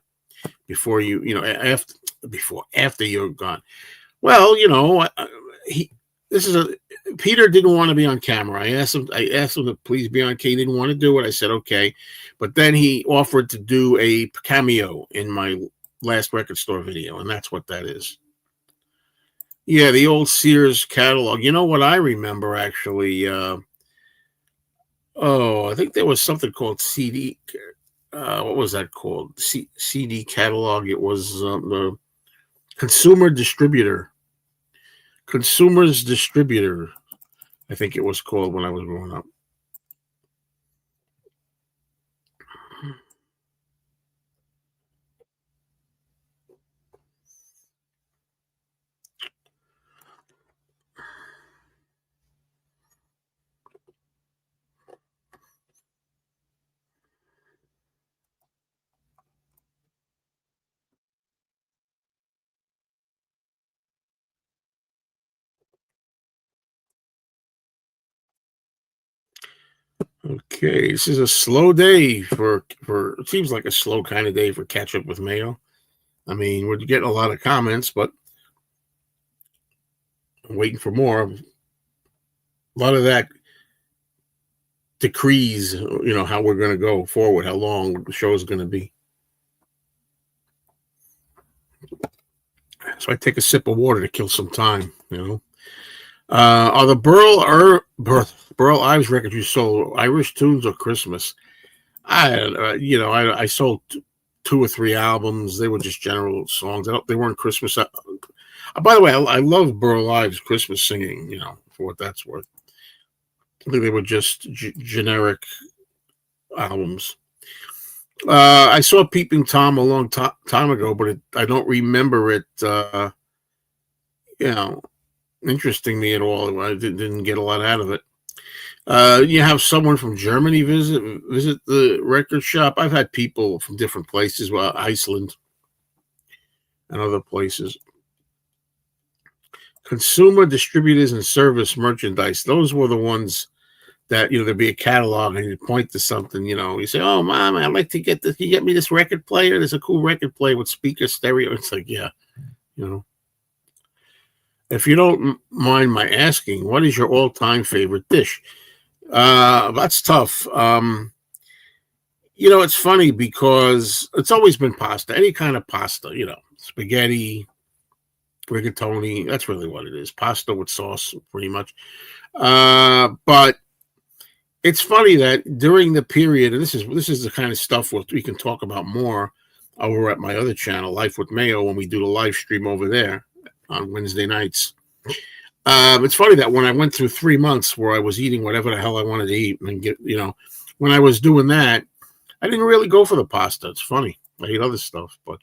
before after you're gone. Well, Peter didn't want to be on camera. I asked him to please be on camera. He didn't want to do it. I said, okay. But then he offered to do a cameo in my last record store video, and that's what that is. Yeah, the old Sears catalog. You know what I remember, actually? I think there was something called CD. What was that called? CD catalog. It was the Consumer Distributor. Consumer's Distributor, I think it was called when I was growing up. Okay, this is a slow day for it seems like a slow kind of day for Catchup with Mayo. I mean, we're getting a lot of comments, but I'm waiting for more. A lot of that decrees, how we're going to go forward, how long the show is going to be. So I take a sip of water to kill some time, Are the Burl Ives records you sold Irish tunes or Christmas? I sold 2 or 3 albums. They were just general songs. They weren't Christmas. By the way, I love Burl Ives' Christmas singing, for what that's worth. I think they were just generic albums. I saw Peeping Tom a long time ago, but I don't remember it, interesting me at all. I didn't get a lot out of it. You have someone from Germany visit the record shop. I've had people from different places, Iceland and other places. Consumer Distributors and Service Merchandise. Those were the ones that, there'd be a catalog and you'd point to something, you say, oh, Mom, I'd like to get this. Can you get me this record player? There's a cool record player with speaker stereo. It's like, yeah, If you don't mind my asking, what is your all-time favorite dish? That's tough. It's funny because it's always been pasta, any kind of pasta, spaghetti, rigatoni. That's really what it is. Pasta with sauce, pretty much. But it's funny that during the period, and this is the kind of stuff we can talk about more over at my other channel, Life with Mayo, when we do the live stream over there on Wednesday nights. It's funny that when I went through 3 months where I was eating whatever the hell I wanted to eat and get, when I was doing that, I didn't really go for the pasta. It's funny. I ate other stuff, but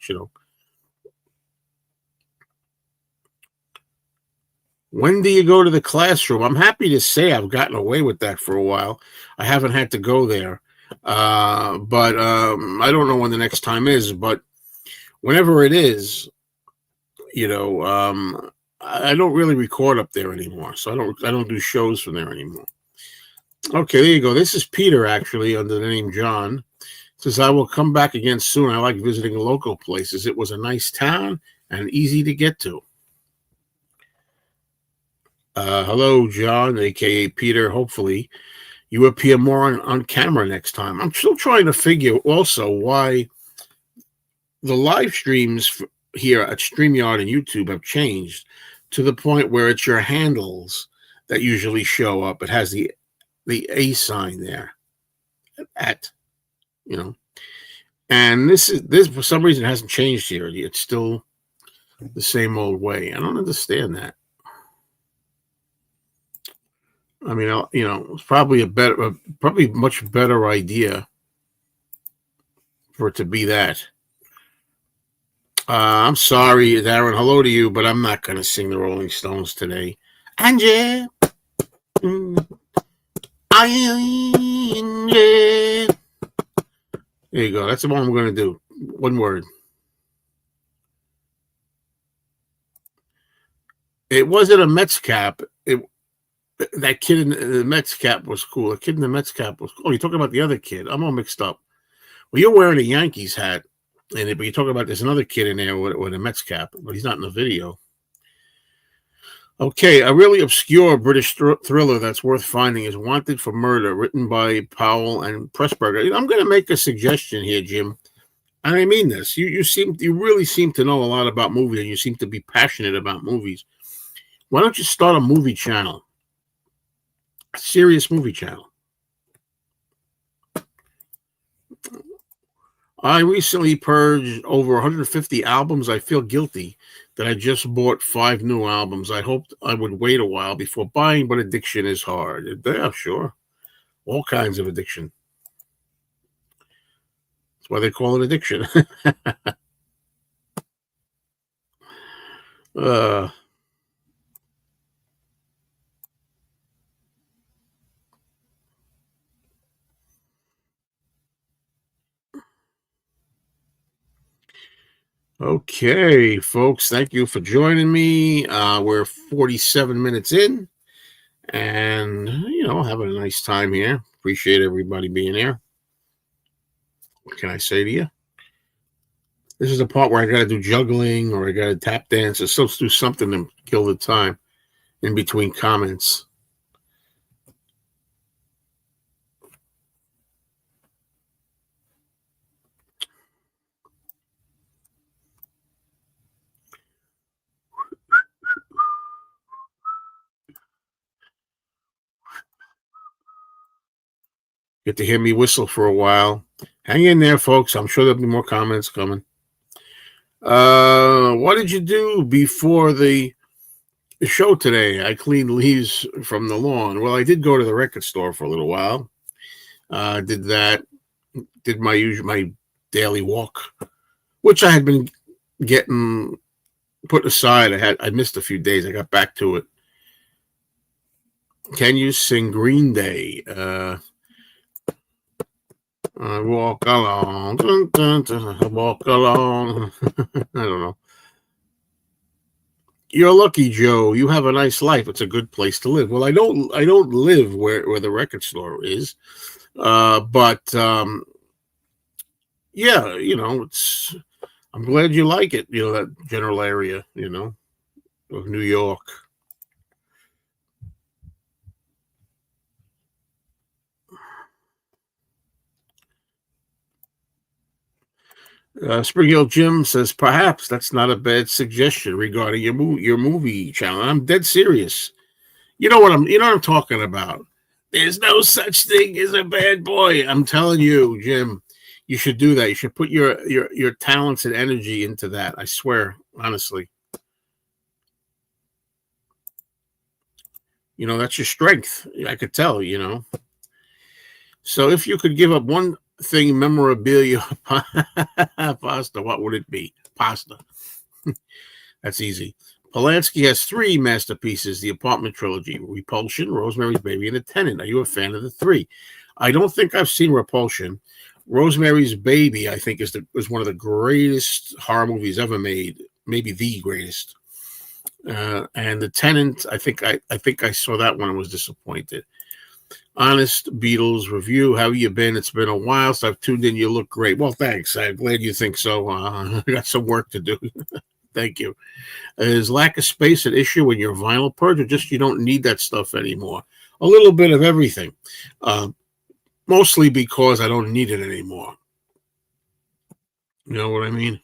when do you go to the classroom? I'm happy to say I've gotten away with that for a while. I haven't had to go there. But I don't know when the next time is, but whenever it is, I don't really record up there anymore. So I don't do shows from there anymore. Okay, there you go. This is Peter, actually, under the name John. Says, I will come back again soon. I like visiting local places. It was a nice town and easy to get to. Hello, John, aka Peter. Hopefully, you appear more on camera next time. I'm still trying to figure also why the live streams here at StreamYard and YouTube have changed to the point where it's your handles that usually show up. It has the A sign there at, you know, and this for some reason hasn't changed here. It's still the same old way. I don't understand that. I mean, it's probably probably much better idea for it to be that. I'm sorry, Darren. Hello to you, but I'm not going to sing the Rolling Stones today. Angie, Angie. There you go. That's the one I'm going to do. One word. It wasn't a Mets cap. That kid in the Mets cap was cool. The kid in the Mets cap was cool. Oh, you're talking about the other kid. I'm all mixed up. Well, you're wearing a Yankees hat, but you're talking about there's another kid in there with a Mets cap, but he's not in the video. Okay, a really obscure British thriller that's worth finding is Wanted for Murder, written by Powell and Pressburger. I'm going to make a suggestion here, Jim, and I mean this. You really seem to know a lot about movies, and you seem to be passionate about movies. Why don't you start a movie channel? A serious movie channel. I recently purged over 150 albums. I feel guilty that I just bought 5 new albums. I hoped I would wait a while before buying, but addiction is hard. Yeah, sure. All kinds of addiction. That's why they call it addiction. Okay, folks, thank you for joining me. We're 47 minutes in, and having a nice time here. Appreciate everybody being here. What can I say to you? This is the part where I got to do juggling or I got to tap dance or still do something to kill the time in between comments. Get to hear me whistle for a while. Hang in there, folks. I'm sure there'll be more comments coming. What did you do before the show today? I cleaned leaves from the lawn. Well, I did go to the record store for a little while. Did that. Did my daily walk, which I had been getting put aside. I missed a few days. I got back to it. Can you sing Green Day? I walk along, dun, dun, dun, I walk along. I don't know. You're lucky, Joe. You have a nice life. It's a good place to live. Well, I don't live where the record store is, but yeah, it's. I'm glad you like it. That general area, of New York. Spring Hill Jim says, perhaps that's not a bad suggestion regarding your movie channel. I'm dead serious. You know what I'm talking about. There's no such thing as a bad boy. I'm telling you, Jim, you should do that. You should put your talents and energy into that. I swear, honestly. That's your strength. I could tell, So if you could give up one thing, memorabilia, pasta, what would it be? Pasta. That's easy. Polanski has 3 masterpieces: The Apartment Trilogy, Repulsion, Rosemary's Baby, and The Tenant. Are you a fan of the 3? I don't think I've seen Repulsion. Rosemary's Baby, I think, is one of the greatest horror movies ever made, maybe the greatest. And The Tenant, I think I saw that one and was disappointed. Honest Beatles review. How you been? It's been a while, so I've tuned in. You look great. Well, thanks. I'm glad you think so. I got some work to do. Thank you. Is lack of space an issue when you're vinyl purge, or just you don't need that stuff anymore? A little bit of everything. Mostly because I don't need it anymore. You know what I mean?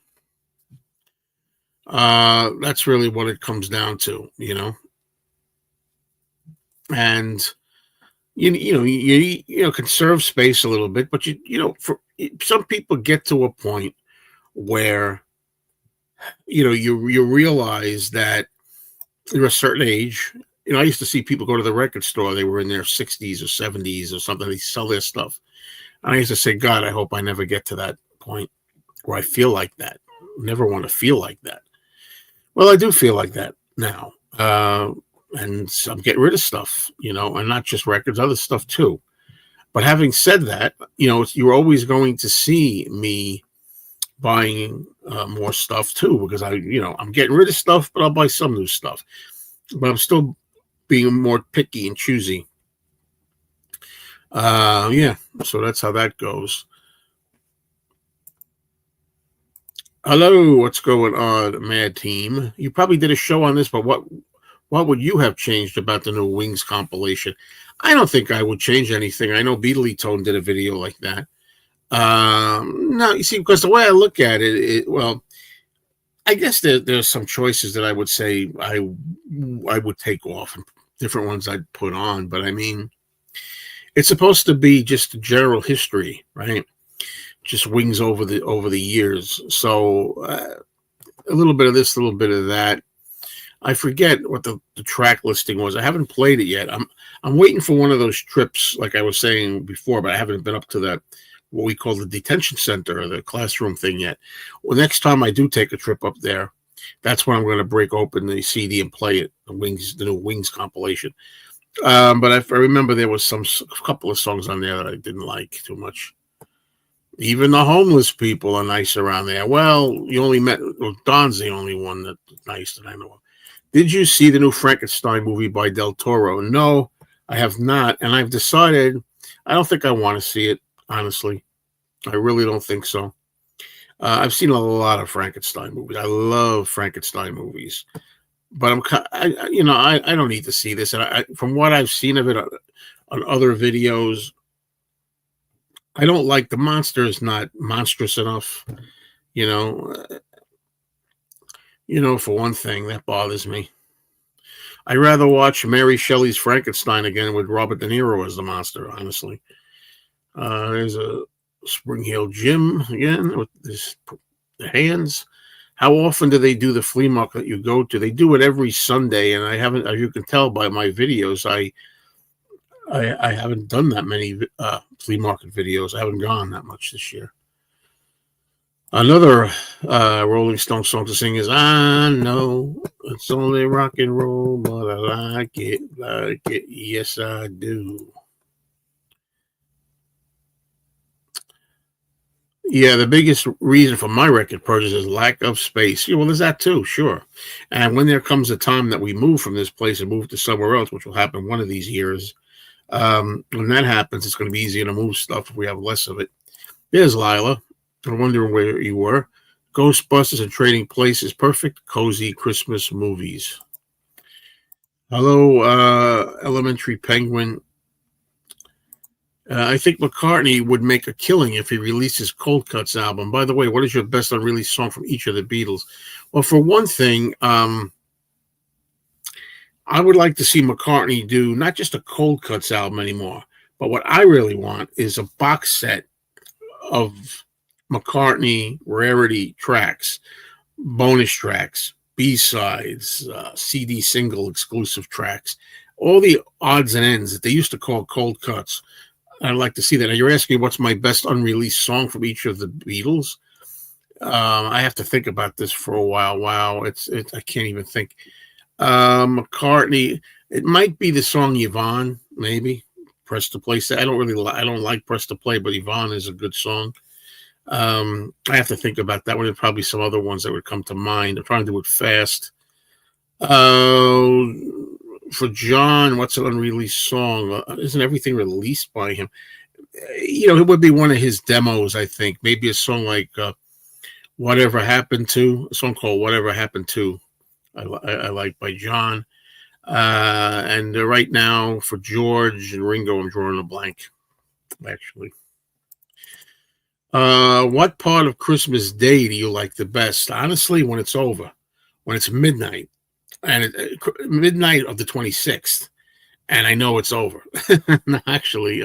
That's really what it comes down to, and you conserve space a little bit, but for some people get to a point where you realize that you're a certain age. I used to see people go to the record store. They were in their 60s or 70s or something. They sell their stuff. And I used to say, God, I hope I never get to that point where I feel like that. Never want to feel like that. Well, I do feel like that now. And so I'm getting rid of stuff, and not just records, other stuff too. But having said that, you're always going to see me buying more stuff too, because I'm getting rid of stuff, but I'll buy some new stuff. But I'm still being more picky and choosy. Yeah, so that's how that goes. Hello, what's going on, Mad Team? You probably did a show on this, but what would you have changed about the new Wings compilation? I don't think I would change anything. I know Beatley Tone did a video like that. No, you see, because the way I look at it, I guess there's some choices that I would say I would take off and different ones I'd put on. But I mean, it's supposed to be just a general history, right? Just Wings over the years. So a little bit of this, a little bit of that. I forget what the track listing was. I haven't played it yet. I'm waiting for one of those trips, like I was saying before, but I haven't been up to that, what we call the detention center or the classroom thing yet. Well, next time I do take a trip up there, that's when I'm going to break open the CD and play it, the new Wings compilation. But I remember there was a couple of songs on there that I didn't like too much. Even the homeless people are nice around there. Well, Don's the only one that's nice that I know of. Did you see the new Frankenstein movie by Del Toro? No, I have not. And I've decided I don't think I want to see it, honestly. I really don't think so. I've seen a lot of Frankenstein movies. I love Frankenstein movies. But I don't need to see this. And from what I've seen of it on other videos, I don't like the monster is not monstrous enough. For one thing, that bothers me. I'd rather watch Mary Shelley's Frankenstein again with Robert De Niro as the monster, honestly. There's a Spring Hill Jim again with the hands. How often do they do the flea market that you go to? They do it every Sunday, and I haven't, as you can tell by my videos, I haven't done that many flea market videos. I haven't gone that much this year. Another Rolling Stone song to sing is "I Know It's Only Rock and Roll, but I like it, yes I do." Yeah, the biggest reason for my record purchase is lack of space. Well, there's that too, sure. And when there comes a time that we move from this place and move to somewhere else, which will happen one of these years, when that happens, it's going to be easier to move stuff if we have less of it. There's Lila. I'm wondering where you were. Ghostbusters and Trading Places, perfect, cozy Christmas movies. Hello, Elementary Penguin. I think McCartney would make a killing if he released his Cold Cuts album. By the way, what is your best unreleased song from each of the Beatles? Well, for one thing, I would like to see McCartney do not just a Cold Cuts album anymore, but what I really want is a box set of McCartney rarity tracks, bonus tracks, B-sides, CD single exclusive tracks, all the odds and ends that they used to call Cold Cuts. I'd like to see that. Now, you're asking what's my best unreleased song from each of the Beatles. I have to think about this for a while. Wow, I can't even think. McCartney, it might be the song Yvonne, maybe. Press to Play. I don't like Press to Play, but Yvonne is a good song. I have to think about that one. There's probably some other ones that would come to mind. I'm trying to do it fast. For John, what's an unreleased song? Isn't everything released by him? It would be one of his demos, I think. Maybe a song like Whatever Happened To, a song called Whatever Happened To. I like by John. And right now for George and Ringo, I'm drawing a blank, actually. What part of Christmas Day do you like the best? Honestly, when it's over, when it's midnight, and midnight of the 26th, and I know it's over. Actually,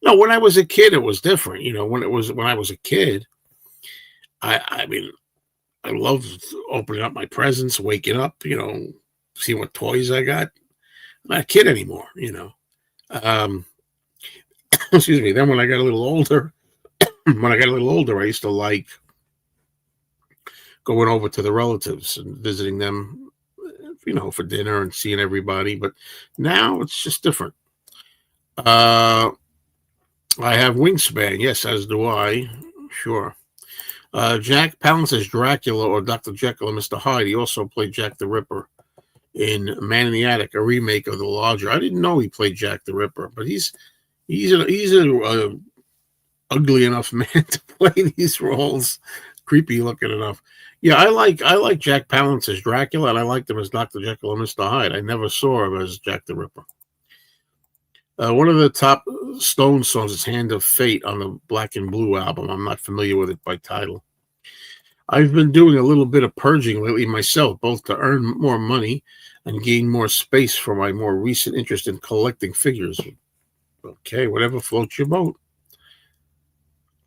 no, when I was a kid, it was different. When I was a kid, I mean, I loved opening up my presents, waking up, seeing what toys I got. I'm not a kid anymore, Excuse me. Then when I got a little older, I used to like going over to the relatives and visiting them, for dinner and seeing everybody. But now it's just different. I have Wingspan. Yes, as do I. Sure. Jack Palance as Dracula or Dr. Jekyll and Mr. Hyde. He also played Jack the Ripper in Man in the Attic, a remake of The Lodger. I didn't know he played Jack the Ripper, but he's a ugly enough man to play these roles, creepy looking enough. Yeah, I like Jack Palance as Dracula, and I liked him as Dr. Jekyll and Mr. Hyde. I never saw him as Jack the Ripper. One of the top Stone songs is Hand of Fate on the Black and Blue album. I'm not familiar with it by title. I've been doing a little bit of purging lately myself, both to earn more money and gain more space for my more recent interest in collecting figures. Okay, whatever floats your boat.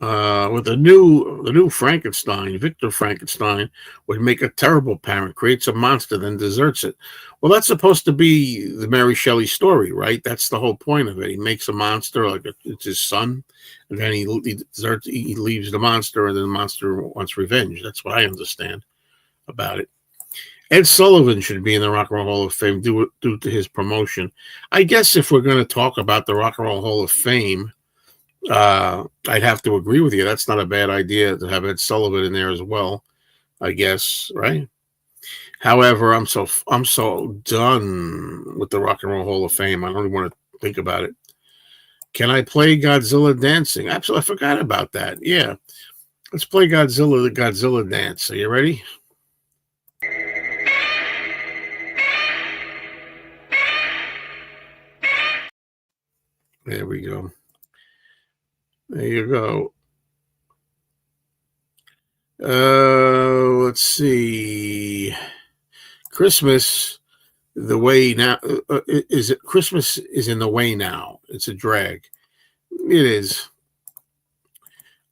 With the new Frankenstein, Victor Frankenstein would make a terrible parent, creates a monster, then deserts it. Well, that's supposed to be the Mary Shelley story, right? That's the whole point of it. He makes a monster, like it's his son, and then he leaves the monster, and then the monster wants revenge. That's what I understand about it. Ed Sullivan should be in the Rock and Roll Hall of Fame due to his promotion. I guess if we're going to talk about the Rock and Roll Hall of Fame, I'd have to agree with you. That's not a bad idea to have Ed Sullivan in there as well, I guess, right? However, I'm so done with the Rock and Roll Hall of Fame. I don't even want to think about it. Can I play Godzilla Dancing? Absolutely, I forgot about that. Yeah, let's play the Godzilla Dance. Are you ready? There we go. There you go. Let's see. Christmas, the way now. Is it Christmas is in the way now? It's a drag. It is.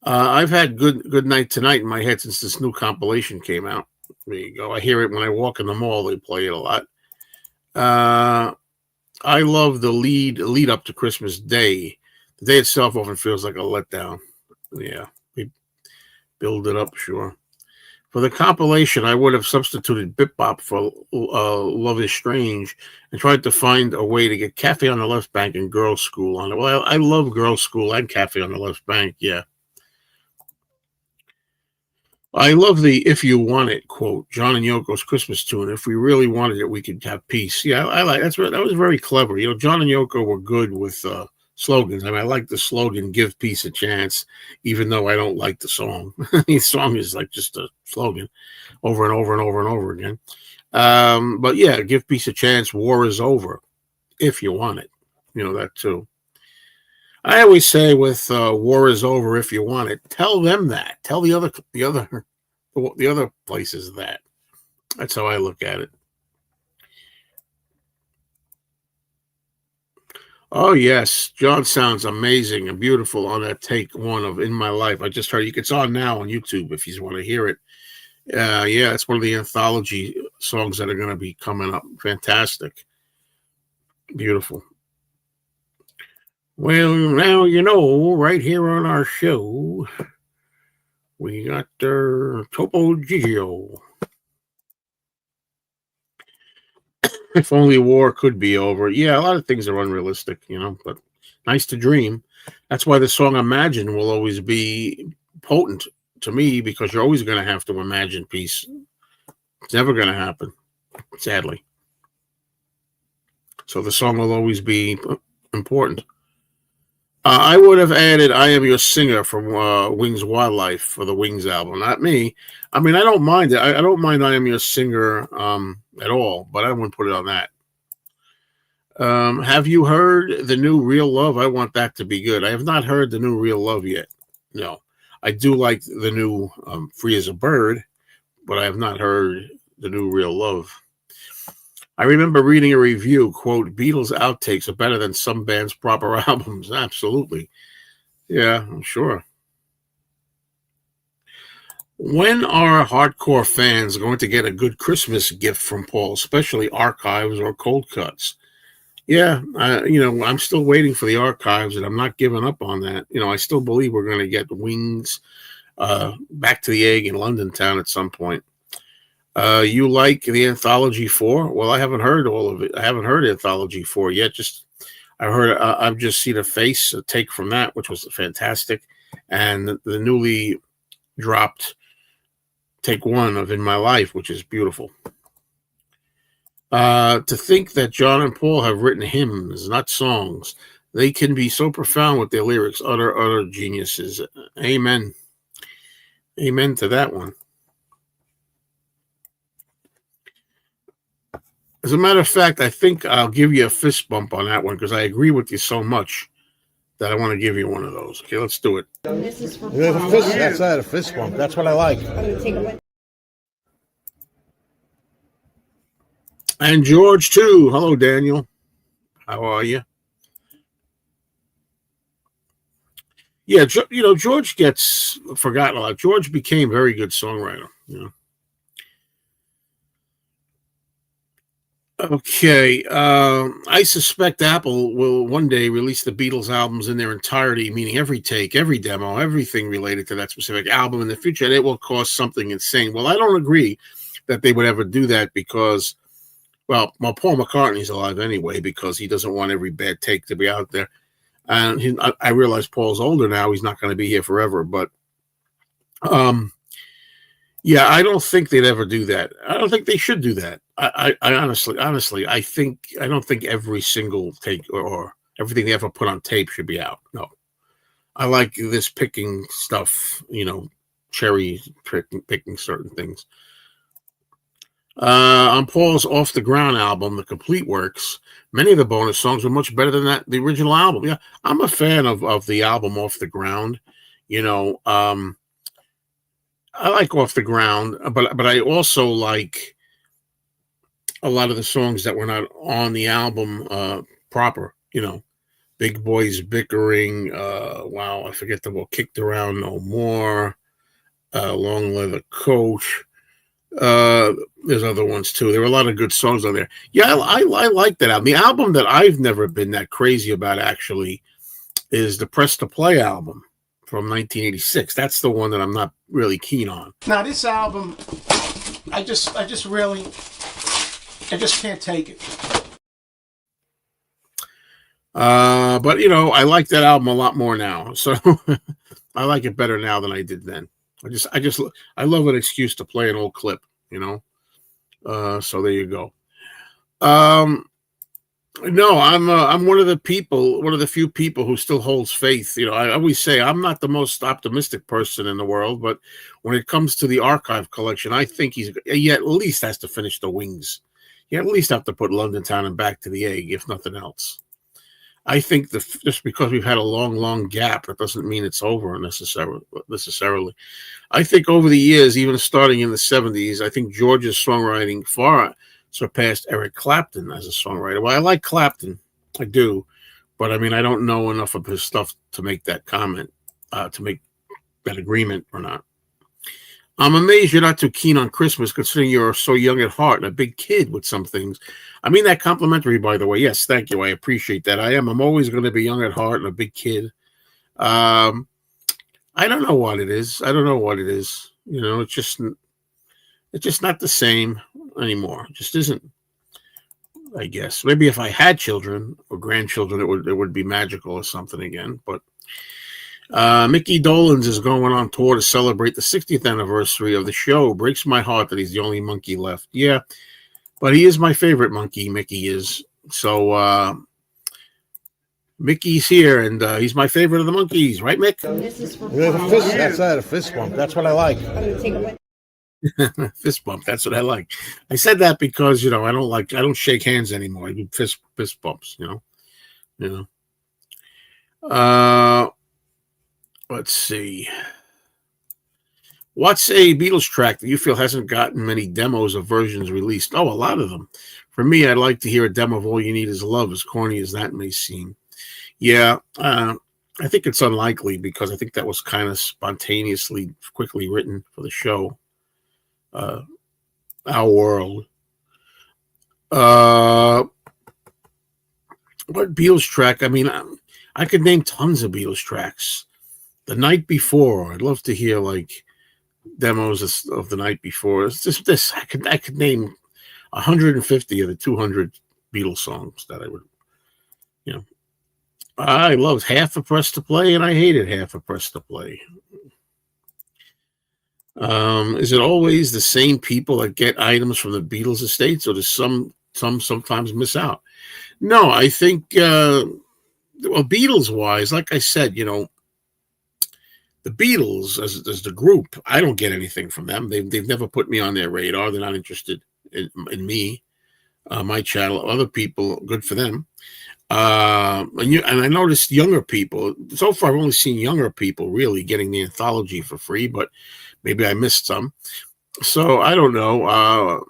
I've had Good Night Tonight in my head since this new compilation came out. There you go. I hear it when I walk in the mall. They play it a lot. I love the lead up to Christmas Day. The day itself often feels like a letdown. Yeah, we build it up, sure. For the compilation, I would have substituted Bip Bop for Love is Strange and tried to find a way to get Cafe on the Left Bank and Girls School on it. Well, I love Girls School and Cafe on the Left Bank, yeah. I love the "If You Want It" quote, John and Yoko's Christmas tune. If we really wanted it, we could have peace. Yeah, I like that was very clever. John and Yoko were good with slogans. I mean, I like the slogan "Give Peace a Chance," even though I don't like the song. The song is like just a slogan over and over and over and over again. But yeah, give peace a chance. War is over if you want it. That too. I always say with war is over if you want it. Tell them that. Tell the other places that. That's how I look at it. Oh yes, John sounds amazing and beautiful on that take one of "In My Life." I just heard it's on now on YouTube if you want to hear it. Yeah, it's one of the anthology songs that are going to be coming up. Fantastic, beautiful. Well, now right here on our show, we got Topo Gigio. If only war could be over. Yeah, a lot of things are unrealistic, but nice to dream. That's why the song Imagine will always be potent to me, because you're always going to have to imagine peace. It's never going to happen, sadly. So the song will always be important. I would have added "I Am Your Singer" from Wings Wildlife for the Wings album. Not me. I mean, I don't mind it. I don't mind "I Am Your Singer" at all, but I wouldn't put it on that. Have you heard the new Real Love? I want that to be good. I have not heard the new Real Love yet. No. I do like the new Free as a Bird, but I have not heard the new Real Love. I remember reading a review, quote, Beatles outtakes are better than some bands' proper albums. Absolutely. Yeah, I'm sure. When are hardcore fans going to get a good Christmas gift from Paul, especially archives or cold cuts? Yeah, I'm still waiting for the archives, and I'm not giving up on that. I still believe we're going to get Wings Back to the Egg in London Town at some point. You like the Anthology 4? Well, I haven't heard all of it. I haven't heard Anthology 4 yet. I've just seen a take from that, which was fantastic, and the newly dropped take 1 of In My Life, which is beautiful. To think that John and Paul have written hymns, not songs. They can be so profound with their lyrics. Utter geniuses. Amen. Amen to that one. As a matter of fact, I think I'll give you a fist bump on that one because I agree with you so much that I want to give you one of those. Okay, let's do it. This is for that's a fist bump. That's what I like. And George, too. Hello, Daniel. How are you? Yeah, George gets forgotten a lot. George became a very good songwriter. Okay. I suspect Apple will one day release the Beatles albums in their entirety, meaning every take, every demo, everything related to that specific album in the future, and it will cost something insane. Well, I don't agree that they would ever do that because, well, Paul McCartney's alive anyway because he doesn't want every bad take to be out there. And I realize Paul's older now; he's not going to be here forever. But, yeah, I don't think they'd ever do that. I don't think they should do that. I honestly, I don't think every single take or everything they ever put on tape should be out. No, I like this picking stuff. Cherry picking certain things. On Paul's Off the Ground album, The Complete Works, many of the bonus songs were much better than the original album. Yeah, I'm a fan of the album Off the Ground. I like Off the Ground, but I also like a lot of the songs that were not on the album proper. Big Boys Bickering. Wow, I forget the one. Kicked Around No More. Long Leather Coat. There's other ones too. There were a lot of good songs on there. Yeah, I like that album. The album that I've never been that crazy about actually is the Press to Play album from 1986. That's the one that I'm not really keen on. Now this album, I just can't take it. But I like that album a lot more now. So I like it better now than I did then. I love an excuse to play an old clip, so there you go. No, I'm one of the few people who still holds faith. I always say I'm not the most optimistic person in the world, but when it comes to the archive collection, I think he at least has to finish the Wings. You at least have to put London Town and Back to the Egg, if nothing else. I think just because we've had a long gap, that doesn't mean it's over necessarily. I think over the years, even starting in the 70s, I think George's songwriting far surpassed Eric Clapton as a songwriter. Well, I like Clapton, I do, but I mean, I don't know enough of his stuff to make that comment, to make that agreement or not. I'm amazed you're not too keen on Christmas, considering you're so young at heart and a big kid with some things. I mean that complimentary, by the way. Yes, thank you. I appreciate that. I am. I'm always going to be young at heart and a big kid. I don't know what it is. It's just not the same anymore. It just isn't. I guess maybe if I had children or grandchildren, it would be magical or something again. But Mickey Dolenz is going on tour to celebrate the 60th anniversary of the show. Breaks my heart that he's the only monkey left. Yeah, but he is my favorite monkey. Mickey is. So Mickey's here, and he's my favorite of the monkeys, right, Mick? This is for There's a fist, that's a fist bump. That's what I like. Fist bump. That's what I like. I said that because I don't shake hands anymore. I do fist bumps. Let's see. What's a Beatles track that you feel hasn't gotten many demos or versions released? Oh, a lot of them. For me, I'd like to hear a demo of All You Need Is Love, as corny as that may seem. Yeah, I think it's unlikely because I think that was kind of spontaneously, quickly written for the show. Our World. What Beatles track? I mean, I could name tons of Beatles tracks. The Night Before. I'd love to hear demos of the night before. It's just this. I could name 150 of the 200 Beatles songs that I would. I loved Half a Press to Play, and I hated Half a Press to Play. Is it always the same people that get items from the Beatles estates, or does some sometimes miss out? No, I think Beatles wise, like I said, the Beatles as the group, I don't get anything from them. They've never put me on their radar. They're not interested in me, my channel. Other people, good for them. And I noticed younger people. So far, I've only seen younger people really getting the anthology for free, but maybe I missed some. So I don't know.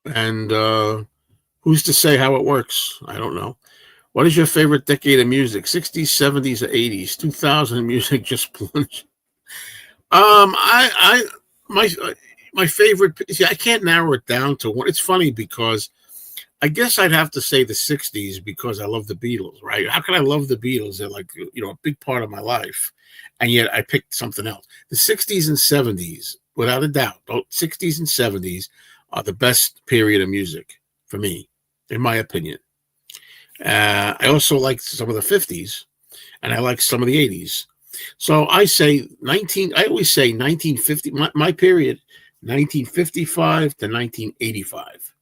And who's to say how it works? I don't know. What is your favorite decade of music? 60s, 70s, or 80s? 2000 music just plunged. My favorite. See, I can't narrow it down to one. It's funny because I guess I'd have to say the 60s because I love the Beatles, right? How can I love the Beatles? They're a big part of my life. And yet I picked something else. The 60s and 70s, without a doubt, both 60s and 70s are the best period of music for me, in my opinion. I also like some of the 50s, and I like some of the 80s. So I say I always say 1950, my period, 1955 to 1985.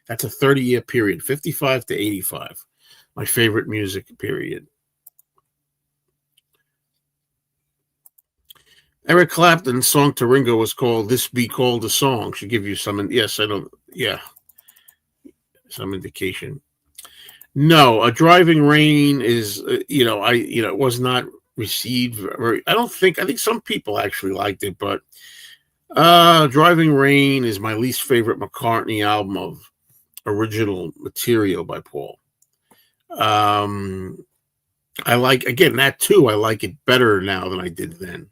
That's a 30-year period, 55 to 85. My favorite music period. Eric Clapton's song to Ringo was called "This Be Called a Song." Should give you some. Yes, I know. Yeah, some indication. No, A Driving Rain is. It was not received very. I think some people actually liked it, but Driving Rain is my least favorite McCartney album of original material by Paul. I like, again, that too. I like it better now than I did then.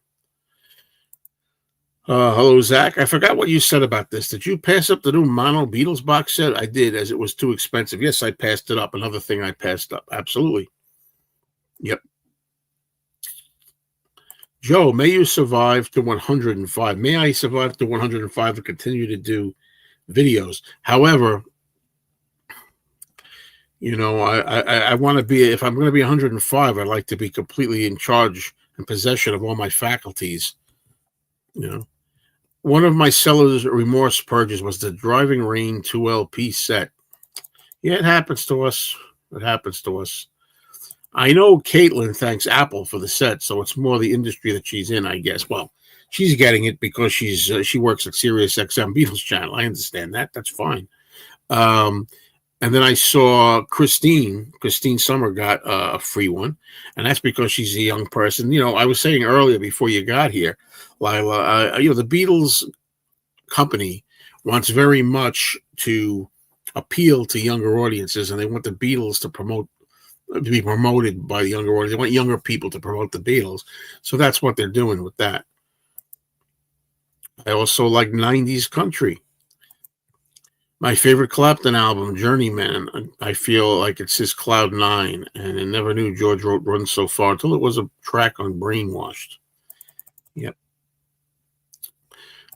Hello, Zach. I forgot what you said about this. Did you pass up the new mono Beatles box set? I did, as it was too expensive. Yes, I passed it up. Another thing I passed up. Absolutely. Yep. Joe, may you survive to 105. May I survive to 105 and continue to do videos. However, I want to be, if I'm going to be 105, I'd like to be completely in charge and possession of all my faculties. One of my seller's remorse purges was the Driving Rain 2 LP set. Yeah, it happens to us. It happens to us. I know Caitlin thanks Apple for the set, so it's more the industry that she's in, I guess. Well, she's getting it because she works at Sirius XM Beatles channel. I understand that. That's fine. And then I saw Christine Summer got a free one, and that's because she's a young person. I was saying earlier before you got here, Lila, the Beatles company wants very much to appeal to younger audiences, and they want the Beatles to be promoted by the younger audience. They want younger people to promote the Beatles, so that's what they're doing with that. I also like 90s country. My favorite Clapton album, Journeyman. I feel like it's his Cloud 9, and I never knew George wrote Run So Far until it was a track on Brainwashed. Yep.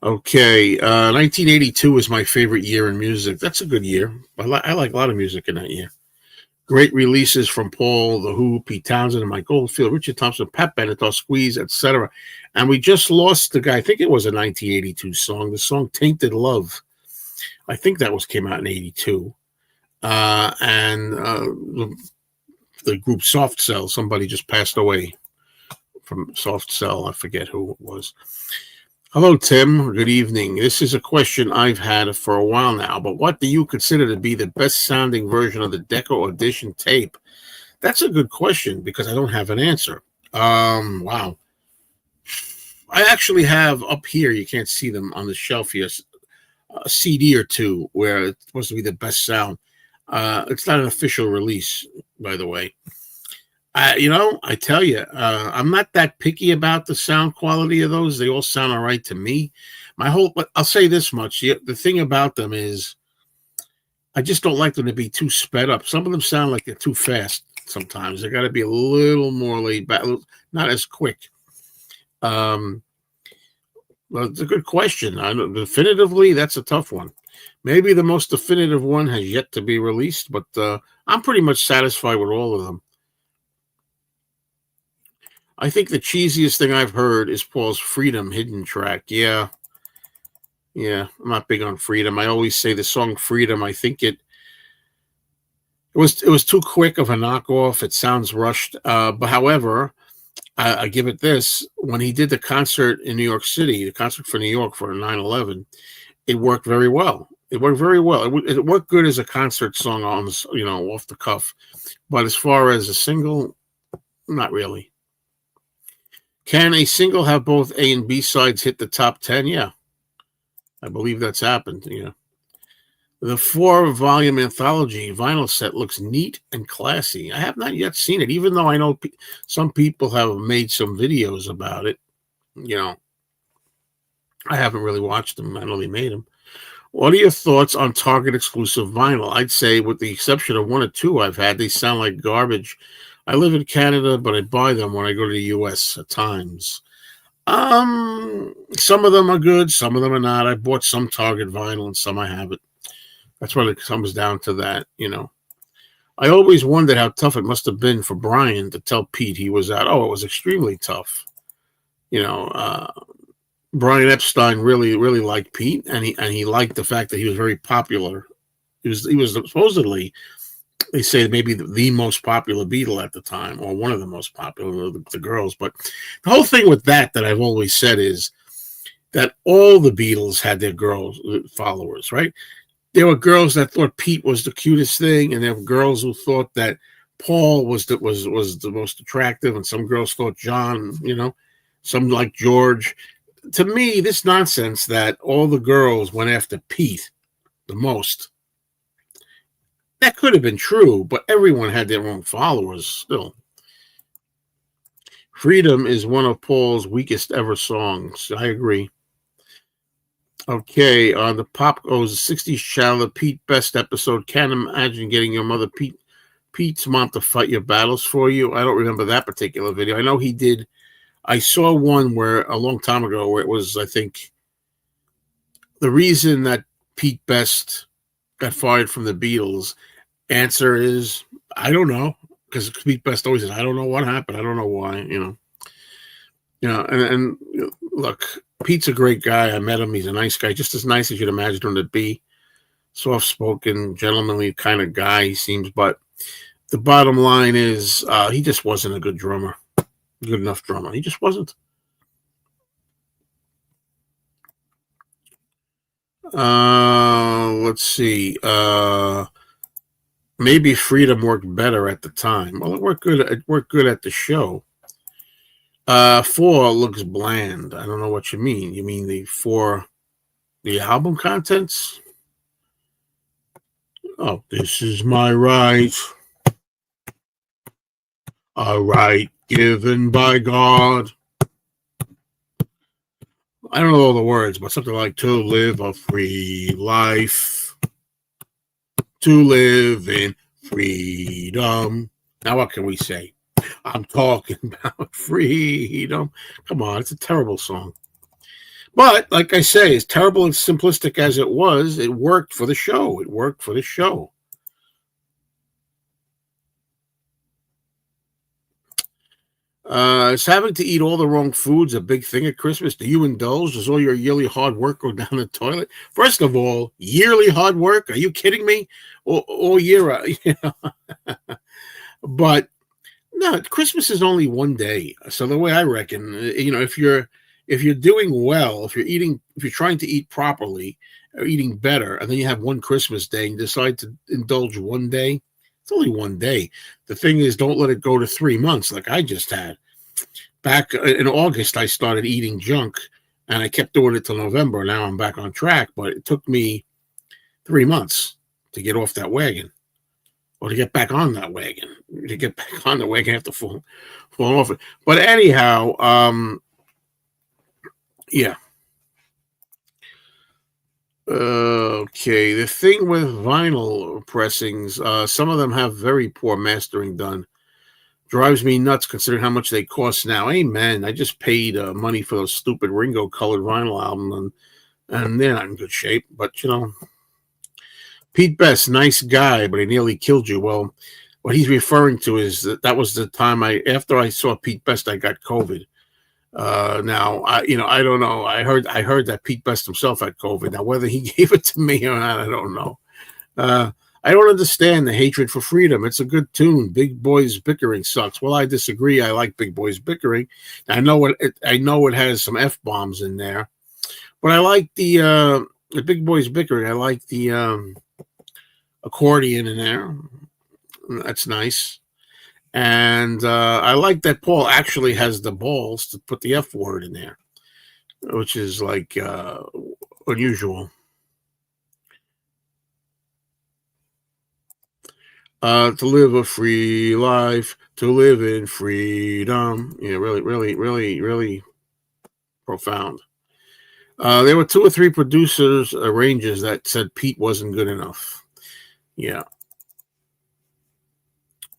Okay, 1982 is my favorite year in music. That's a good year. I like a lot of music in that year. Great releases from Paul, The Who, Pete Townsend, and Mike Oldfield, Richard Thompson, Pat Benatar, Squeeze, etc. And we just lost the guy. I think it was a 1982 song. The song "Tainted Love." I think that came out in '82. And the group Soft Cell, somebody just passed away from Soft Cell. I forget who it was. Hello, Tim. Good evening. This is a question I've had for a while now, but what do you consider to be the best sounding version of the Deco Edition tape? That's a good question because I don't have an answer. Wow. I actually have up here, you can't see them on the shelf here, a CD or two where it's supposed to be the best sound. It's not an official release, by the way. I tell you, I'm not that picky about the sound quality of those. They all sound all right to me. But I'll say this much. The thing about them is I just don't like them to be too sped up. Some of them sound like they're too fast sometimes. They got to be a little more laid back, not as quick. Well, it's a good question. Definitively, that's a tough one. Maybe the most definitive one has yet to be released, but I'm pretty much satisfied with all of them. I think the cheesiest thing I've heard is Paul's Freedom hidden track. Yeah, I'm not big on Freedom. I always say the song Freedom, I think it was too quick of a knockoff. It sounds rushed. But however, I give it this. When he did the concert in New York City, the concert for New York for 9/11, it worked very well. It worked very well. It worked good as a concert song off the cuff. But as far as a single, not really. Can a single have both A and B sides hit the top 10? Yeah, I believe that's happened. Yeah. The 4-volume anthology vinyl set looks neat and classy. I have not yet seen it, even though I know some people have made some videos about it. I haven't really watched them. I know they made them. What are your thoughts on Target exclusive vinyl? I'd say, with the exception of one or two I've had, they sound like garbage. I live in Canada, but I buy them when I go to the U.S. at times. Some of them are good, some of them are not. I bought some Target vinyl and some I haven't. That's what it comes down to that, I always wondered how tough it must have been for Brian to tell Pete he was out. Oh, it was extremely tough. Brian Epstein really, really liked Pete, and he liked the fact that he was very popular. He was supposedly, they say, maybe the most popular Beatle at the time, or one of the most popular, the girls. But the whole thing with that I've always said is that all the Beatles had their girls followers, right? There were girls that thought Pete was the cutest thing, and there were girls who thought that Paul was the most attractive, and some girls thought John, some like George. To me, this nonsense that all the girls went after Pete the most, that could have been true, but everyone had their own followers still. Freedom is one of Paul's weakest ever songs. I agree. Okay, on the Pop Goes 60s channel, the Pete Best episode. Can't imagine getting your mother Pete's mom to fight your battles for you. I don't remember that particular video. I know he did. I saw one where a long time ago where it was, I think, the reason that Pete Best got fired from the Beatles. Answer is, I don't know, because Pete Best always says, I don't know what happened. I don't know why, and look, Pete's a great guy. I met him. He's a nice guy, just as nice as you'd imagine him to be. Soft-spoken, gentlemanly kind of guy, he seems. But the bottom line is he just wasn't a good drummer. Good enough drummer. He just wasn't. Let's see. Maybe Freedom worked better at the time. Well, it worked good. It worked good at the show. 4 looks bland. I don't know what you mean. You mean the album contents? Oh, this is my right. A right given by God. I don't know all the words, but something like to live a free life. To live in freedom. Now, what can we say? I'm talking about freedom. Come on, it's a terrible song. But, like I say, as terrible and simplistic as it was, it worked for the show. It worked for the show. Is having to eat all the wrong foods a big thing at Christmas? Do you indulge? Does all your yearly hard work go down the toilet? First of all, yearly hard work? Are you kidding me? All year, you know. But no, Christmas is only one day. So the way I reckon, you know, if you're doing well, if you're trying to eat properly or eating better, and then you have one Christmas day and you decide to indulge one day, it's only one day. The thing is, don't let it go to 3 months like I just had. Back in August, I started eating junk, and I kept doing it till November. Now I'm back on track, but it took me 3 months to get off that wagon, or to get back on that wagon. To get back on the wagon, I have to fall off it. But anyhow, yeah. Okay, the thing with vinyl pressings, some of them have very poor mastering done. Drives me nuts considering how much they cost now. Amen. I just paid money for those stupid Ringo colored vinyl album, and they're not in good shape. But, you know, Pete Best, nice guy, but he nearly killed you. Well, what he's referring to is that was the time after I saw Pete Best, I got COVID. Now, I don't know. I heard that Pete Best himself had COVID. Now, whether he gave it to me or not, I don't know. I don't understand the hatred for freedom. It's a good tune. Big Boys Bickering sucks. Well, I disagree. I like Big Boys Bickering. I know it has some F-bombs in there, but I like the Big Boys Bickering. I like the accordion in there. That's nice. And I like that Paul actually has the balls to put the F word in there, which is like unusual. To live a free life, to live in freedom. Yeah, really, really, really, really profound. There were 2 or 3 producers, arrangers that said Pete wasn't good enough. Yeah.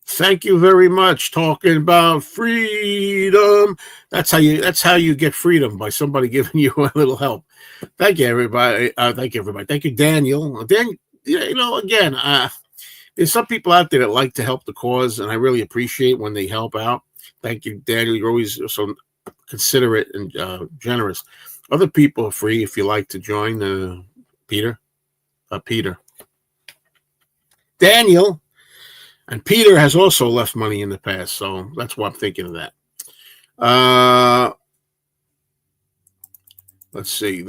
Thank you very much. Talking about freedom. That's how you get freedom, by somebody giving you a little help. Thank you, everybody. Thank you, everybody. Thank you, Daniel. You know, again, there's some people out there that like to help the cause, and I really appreciate when they help out. Thank you, Daniel. You're always so considerate and generous. Other people are free if you like to join. Peter. Daniel. And Peter has also left money in the past, so that's why I'm thinking of that. Let's see.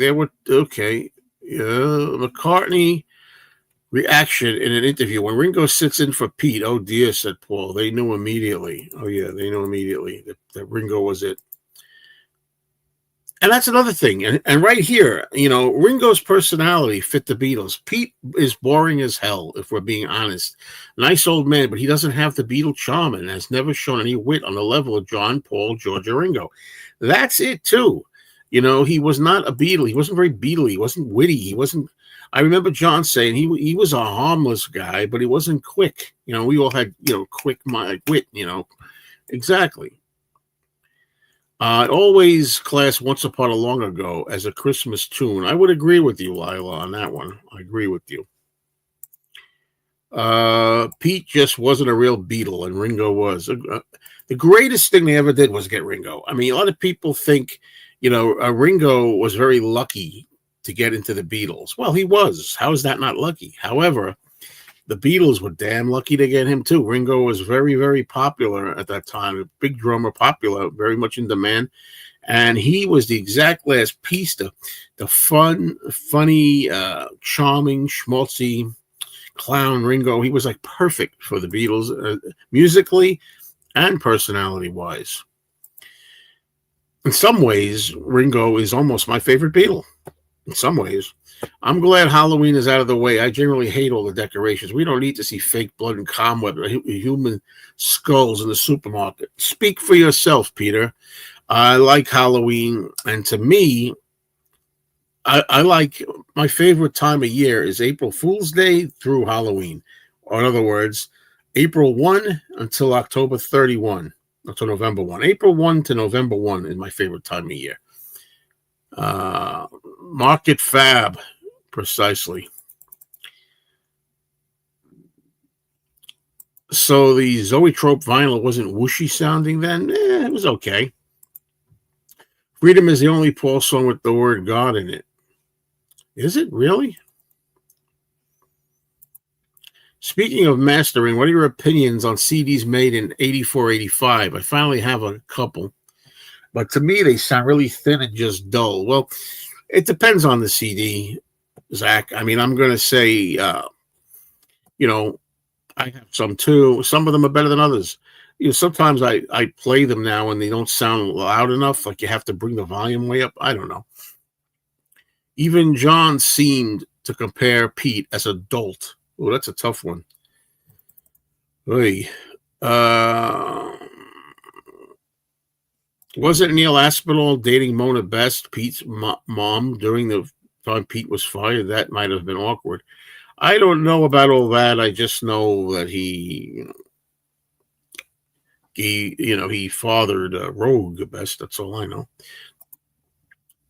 McCartney reaction in an interview. When Ringo sits in for Pete, oh dear, said Paul. They knew immediately. Oh yeah, they knew immediately that Ringo was it. And that's another thing. And right here, you know, Ringo's personality fit the Beatles. Pete is boring as hell, if we're being honest. Nice old man, but he doesn't have the Beatle charm and has never shown any wit on the level of John, Paul, George, or Ringo. That's it, too. You know, he was not a Beatle. He wasn't very Beatle. He wasn't witty. He wasn't. I remember John saying he was a harmless guy, but he wasn't quick. You know, we all had, you know, quick wit, you know. Exactly. Always class Once Upon a Long Ago as a Christmas tune. I would agree with you, Lila, on that one. I agree with you. Pete just wasn't a real Beatle, and Ringo was. The greatest thing they ever did was get Ringo. I mean, a lot of people think, you know, Ringo was very lucky to get into the Beatles. Well, he was. How is that not lucky? However, the Beatles were damn lucky to get him too. Ringo was very, very popular at that time. A big drummer, popular, very much in demand. And he was the exact last piece, the funny, charming, schmaltzy clown Ringo. He was like perfect for the Beatles, musically and personality-wise. In some ways, Ringo is almost my favorite Beatle. In some ways. I'm glad Halloween is out of the way. I generally hate all the decorations. We don't need to see fake blood and cobweb or human skulls in the supermarket. Speak for yourself, Peter. I like Halloween, and to me, I like, my favorite time of year is April Fool's Day through Halloween. Or in other words, April 1 until October 31, until November 1. April 1 to November 1 is my favorite time of year. Market Fab, precisely. So the Zoetrope vinyl wasn't whooshy sounding then? it was okay. Freedom is the only Paul song with the word God in it. Is it really? Speaking of mastering, what are your opinions on CDs made in 84, 85? I finally have a couple, but to me, they sound really thin and just dull. Well, it depends on the CD, Zach. I mean, I'm going to say, you know, I have some too. Some of them are better than others. You know, sometimes I play them now and they don't sound loud enough. Like you have to bring the volume way up. I don't know. Even John seemed to compare Pete as a dolt. Oh, that's a tough one. Oy. Wasn't Neil Aspinall dating Mona Best, Pete's mom, during the time Pete was fired? That might have been awkward. I don't know about all that. I just know that he fathered Rogue Best. That's all I know.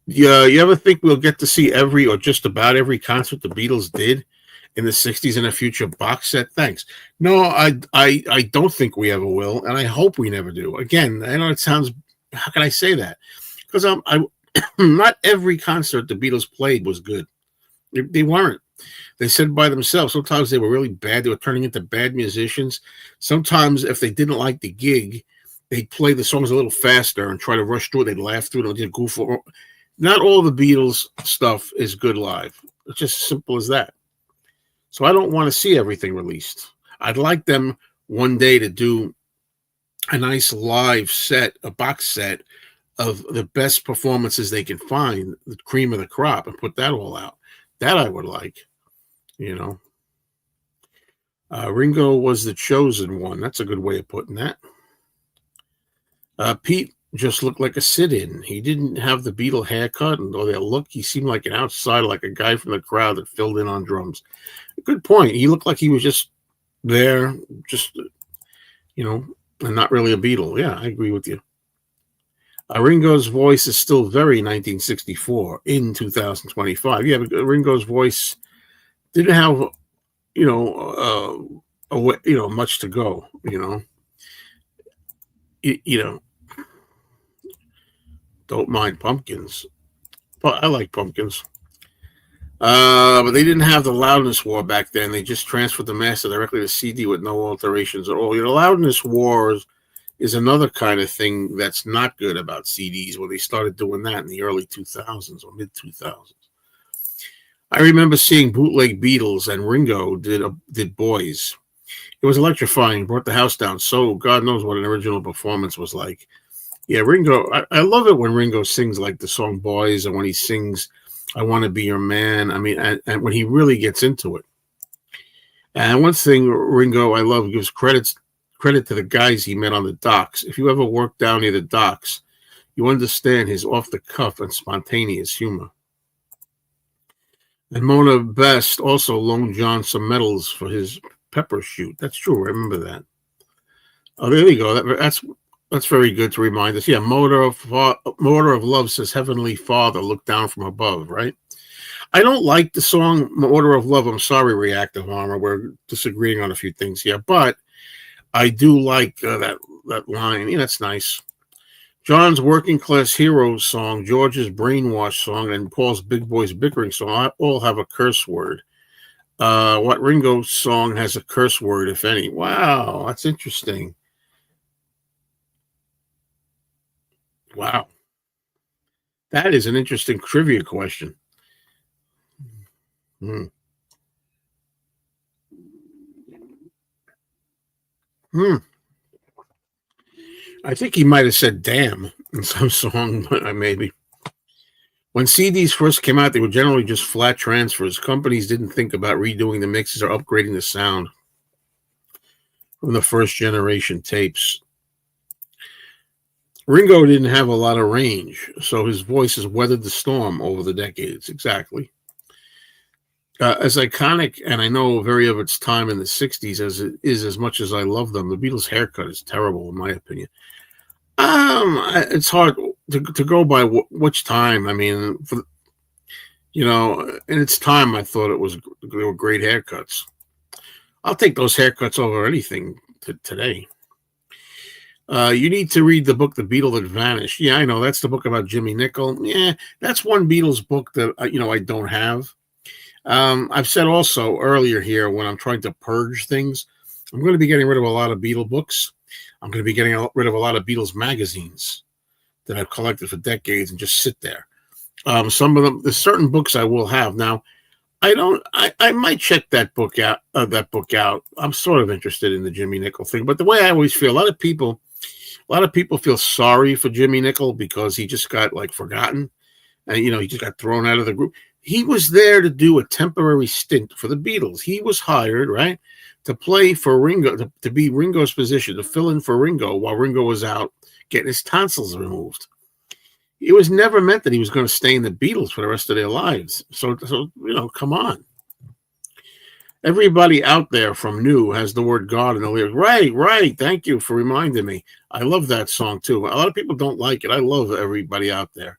Yeah, you ever think we'll get to see every or just about every concert the Beatles did in the 60s in a future box set? Thanks. No, I don't think we ever will, and I hope we never do. Again, I know it sounds, how can I say that? Because I not every concert the Beatles played was good. They weren't. They said by themselves, sometimes they were really bad. They were turning into bad musicians. Sometimes if they didn't like the gig, they'd play the songs a little faster and try to rush through it. They'd laugh through it and they'd goof. Not all the Beatles stuff is good live. It's just as simple as that. So I don't want to see everything released. I'd like them one day to do a nice live set, a box set of the best performances they can find, the cream of the crop, and put that all out. That I would like, you know. Ringo was the chosen one. That's a good way of putting that. Pete just looked like a sit-in. He didn't have the Beatle haircut or their look. He seemed like an outsider, like a guy from the crowd that filled in on drums. Good point. He looked like he was just there, just, and not really a Beatle. Yeah, I agree with you. Ringo's voice is still very 1964 in 2025. Yeah, but Ringo's voice didn't have, much to go. Don't mind pumpkins, but I like pumpkins. But they didn't have the loudness war back then. They just transferred the master directly to CD with no alterations at all. Loudness wars is another kind of thing that's not good about CDs, where they started doing that in the early 2000s or mid 2000s. I remember seeing bootleg Beatles, and Ringo did Boys. It was electrifying, brought the house down. So God knows what an original performance was like. Yeah, Ringo, I love it when Ringo sings like the song Boys, and when he sings I Want to Be Your Man. I mean, and when he really gets into it. And one thing Ringo, I love, gives credit to the guys he met on the docks. If you ever worked down near the docks, you understand his off-the-cuff and spontaneous humor. And Mona Best also loaned John some medals for his pepper shoot. That's true. I remember that. Oh, there you go. That's very good to remind us. Yeah, Motor of Love says, Heavenly Father, look down from above, right? I don't like the song Motor of Love. I'm sorry, Reactive Armor. We're disagreeing on a few things here, but I do like that line. Yeah, that's nice. John's Working Class Heroes song, George's Brainwash song, and Paul's Big Boys Bickering song all have a curse word. What Ringo's song has a curse word, if any? Wow, that's interesting. Wow. That is an interesting trivia question. I think he might have said damn in some song, but maybe. When CDs first came out, they were generally just flat transfers. Companies didn't think about redoing the mixes or upgrading the sound from the first generation tapes. Ringo didn't have a lot of range, so his voice has weathered the storm over the decades. Exactly. As iconic, and I know very of its time in the 60s as it is, as much as I love them, the Beatles' haircut is terrible, in my opinion. It's hard to go by which time. I mean, in its time, I thought they were great haircuts. I'll take those haircuts over anything today. You need to read the book, The Beatle That Vanished. Yeah, I know. That's the book about Jimmy Nicol. Yeah, that's one Beatles book that, I don't have. I've said also earlier here when I'm trying to purge things, I'm going to be getting rid of a lot of Beatle books. I'm going to be getting rid of a lot of Beatles magazines that I've collected for decades and just sit there. Some of them, there's certain books I will have. Now, I might check that book out. I'm sort of interested in the Jimmy Nicol thing, but the way I always feel, a lot of people feel sorry for Jimmy Nicol because he just got like forgotten, and he just got thrown out of the group. He was there to do a temporary stint for the Beatles. He was hired, right, to play for Ringo, to be Ringo's position, to fill in for Ringo while Ringo was out getting his tonsils removed. It was never meant that he was going to stay in the Beatles for the rest of their lives. So come on. Everybody out there from New has the word God in the lyrics. Right. Thank you for reminding me. I love that song too. A lot of people don't like it. I love everybody out there.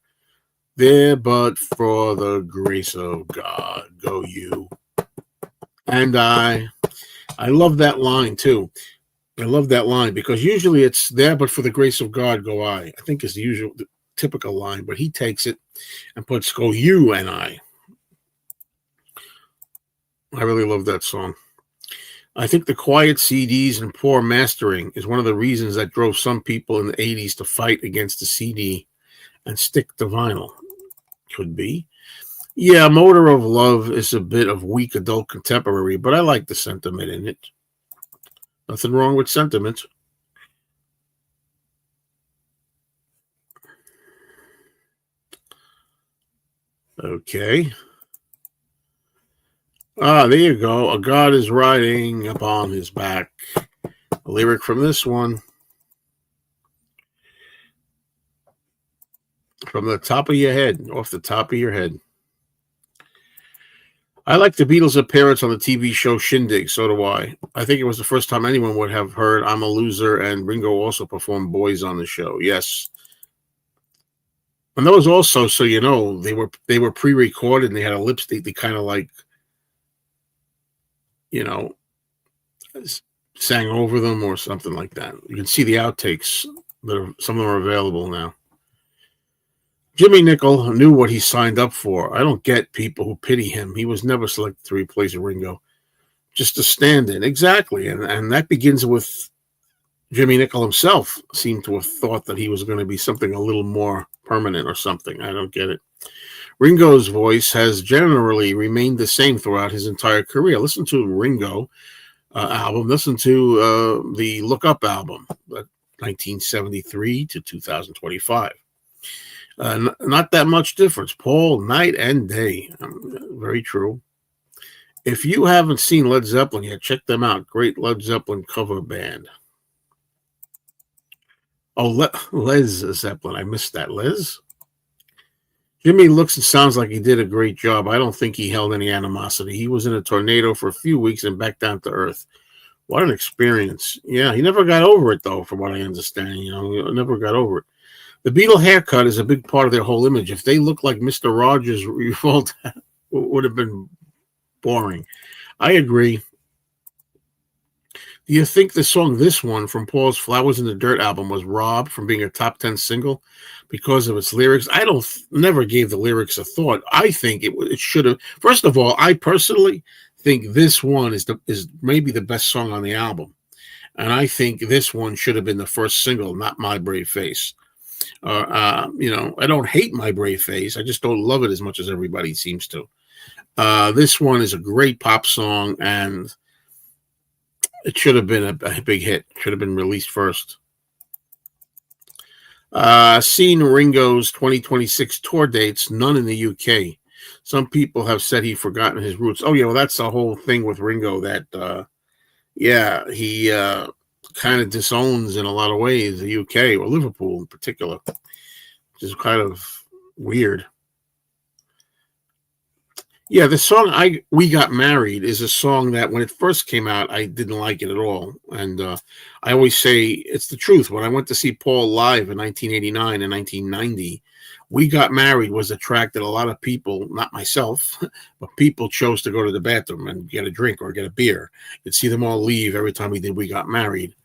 There, but for the grace of God, go you. And I love that line too. I love that line because usually it's there, but for the grace of God, go I. I think is the typical line, but he takes it and puts go you and I really love that song. I think the quiet CDs and poor mastering is one of the reasons that drove some people in the 80s to fight against the CD and stick to vinyl. Could be. Yeah, Motor of Love is a bit of weak adult contemporary, but I like the sentiment in it. Nothing wrong with sentiment. Okay. There you go. A god is riding upon his back. A lyric from this one. From the top of your head, off the top of your head. I like the Beatles' appearance on the TV show Shindig, so do I. I think it was the first time anyone would have heard I'm a Loser, and Ringo also performed Boys on the show. Yes. And those also, so you know, they were pre-recorded and they had a lipstick. They kind of like, sang over them or something like that. You can see the outtakes. Some of them are available now. Jimmy Nicol knew what he signed up for. I don't get people who pity him. He was never selected to replace Ringo. Just a stand-in. Exactly. And that begins with Jimmy Nicol himself seemed to have thought that he was going to be something a little more permanent or something. I don't get it. Ringo's voice has generally remained the same throughout his entire career. Listen to Ringo album. Listen to the Look Up album, 1973 to 2025. Not that much difference. Paul, night and day. Very true. If you haven't seen Led Zeppelin yet, check them out. Great Led Zeppelin cover band. Oh, Les Zeppelin. I missed that. Les? Jimmy looks and sounds like he did a great job. I don't think he held any animosity. He was in a tornado for a few weeks and back down to earth. What an experience. Yeah, he never got over it, though, from what I understand. He never got over it. The Beatle haircut is a big part of their whole image. If they look like Mr. Rogers, Revolt would have been boring. I agree. Do you think the song This One from Paul's Flowers in the Dirt album was robbed from being a top 10 single because of its lyrics? I never gave the lyrics a thought. I think it should have. First of all, I personally think This One is maybe the best song on the album. And I think This One should have been the first single, not My Brave Face. I don't hate My Brave Face. I just don't love it as much as everybody seems to. This one is a great pop song, and it should have been a big hit. Should have been released first. Seen Ringo's 2026 tour dates, none in the UK. Some people have said he's forgotten his roots. Oh, yeah, well, that's the whole thing with Ringo that, he kind of disowns in a lot of ways the UK or Liverpool in particular, which is kind of weird. Yeah, the song We Got Married is a song that when it first came out, I didn't like it at all. And I always say it's the truth. When I went to see Paul live in 1989 and 1990, We Got Married was a track that a lot of people, not myself, but people chose to go to the bathroom and get a drink or get a beer. You'd see them all leave every time we did We Got Married.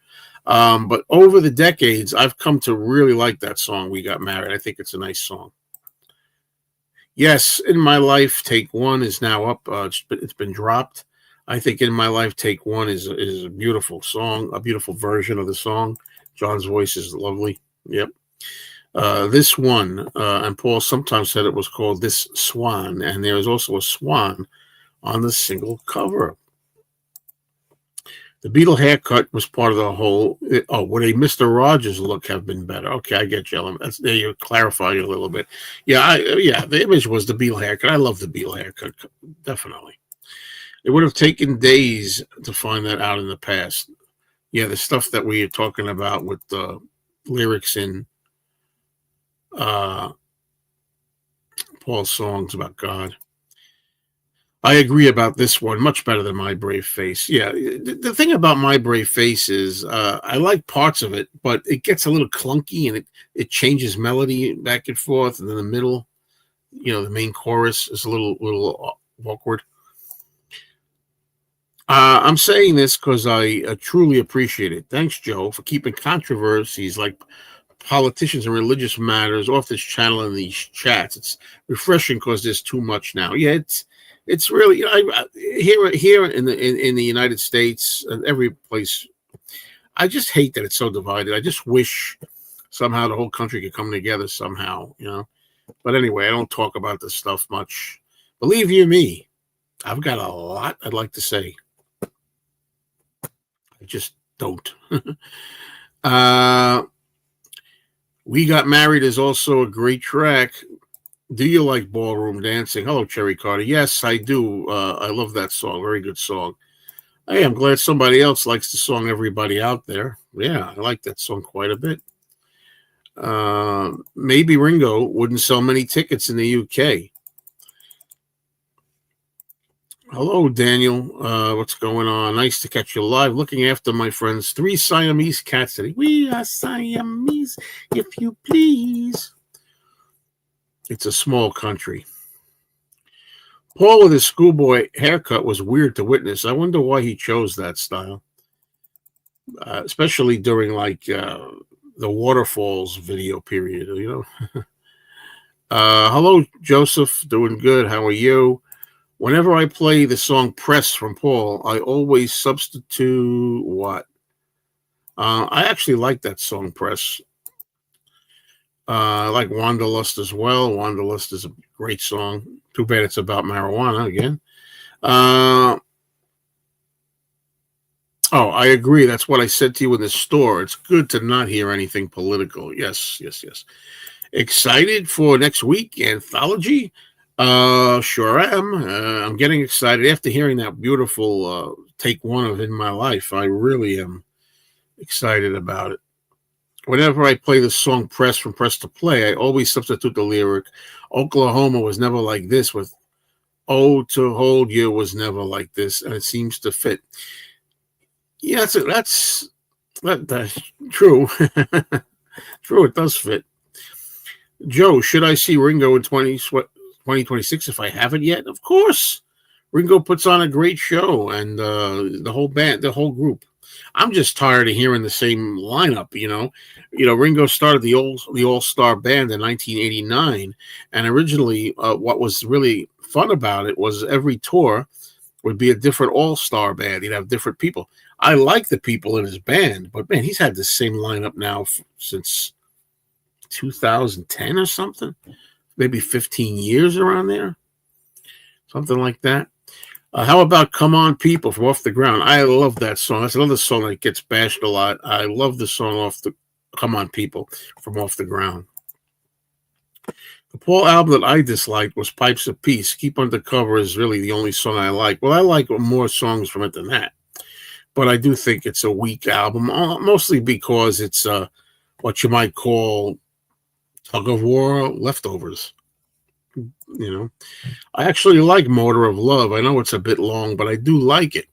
But over the decades, I've come to really like that song, We Got Married. I think it's a nice song. Yes, In My Life, Take One is now up. It's been dropped. I think In My Life, Take One is a beautiful song, a beautiful version of the song. John's voice is lovely. Yep. This one, and Paul sometimes said it was called This Swan, and there is also a swan on the single cover. The Beatle haircut was part of the whole. Would a Mr. Rogers look have been better? Okay, I get you. There you clarify it a little bit. Yeah, the image was the Beatle haircut. I love the Beatle haircut, definitely. It would have taken days to find that out in the past. Yeah, the stuff that we are talking about with the lyrics in Paul's songs about God. I agree about this one. Much better than My Brave Face. Yeah, the thing about My Brave Face is I like parts of it, but it gets a little clunky and it changes melody back and forth. And then the middle, the main chorus is a little awkward. I'm saying this because I truly appreciate it. Thanks, Joe, for keeping controversies like politicians and religious matters off this channel and these chats. It's refreshing because there's too much now. Yeah, it's really here in the United States and every place. I just hate that it's so divided. I just wish somehow the whole country could come together somehow, But anyway, I don't talk about this stuff much. Believe you me, I've got a lot I'd like to say. I just don't. We Got Married is also a great track. Do you like ballroom dancing? Hello, Cherry Carter. Yes, I do. I love that song. Very good song. Hey, I'm glad somebody else likes the song, Everybody Out There. Yeah, I like that song quite a bit. Maybe Ringo wouldn't sell many tickets in the UK. Hello, Daniel. What's going on? Nice to catch you live. Looking after my friend's 3 Siamese cats today. We are Siamese, if you please. It's a small country. Paul with his schoolboy haircut was weird to witness. I wonder why he chose that style, especially during the waterfalls video period. Hello, Joseph. Doing good. How are you? Whenever I play the song Press from Paul, I always substitute what? I actually like that song, Press. I like Wanderlust as well. Wanderlust is a great song. Too bad it's about marijuana again. I agree. That's what I said to you in the store. It's good to not hear anything political. Yes. Excited for next week, Anthology? Sure am. I'm getting excited after hearing that beautiful take one of In My Life. I really am excited about it. Whenever I play the song Press from Press to Play, I always substitute the lyric, Oklahoma was never like this, with Oh, to hold you was never like this, and it seems to fit. Yeah, that's true. True, it does fit. Joe, should I see Ringo in 2026 if I haven't yet? Of course. Ringo puts on a great show, and the whole band, the whole group. I'm just tired of hearing the same lineup, Ringo started the All-Star Band in 1989, and originally what was really fun about it was every tour would be a different All-Star Band. He'd have different people. I like the people in his band, but man, he's had the same lineup now since 2010 or something, maybe 15 years around there, something like that. How about Come On People from Off the Ground? I love that song. That's another song that gets bashed a lot. I love the song Come On People from Off the Ground. The Paul album that I disliked was Pipes of Peace. Keep Undercover is really the only song I like. Well, I like more songs from it than that. But I do think it's a weak album, mostly because it's what you might call tug of war leftovers. I actually like Motor of Love. I know it's a bit long, but I do like it.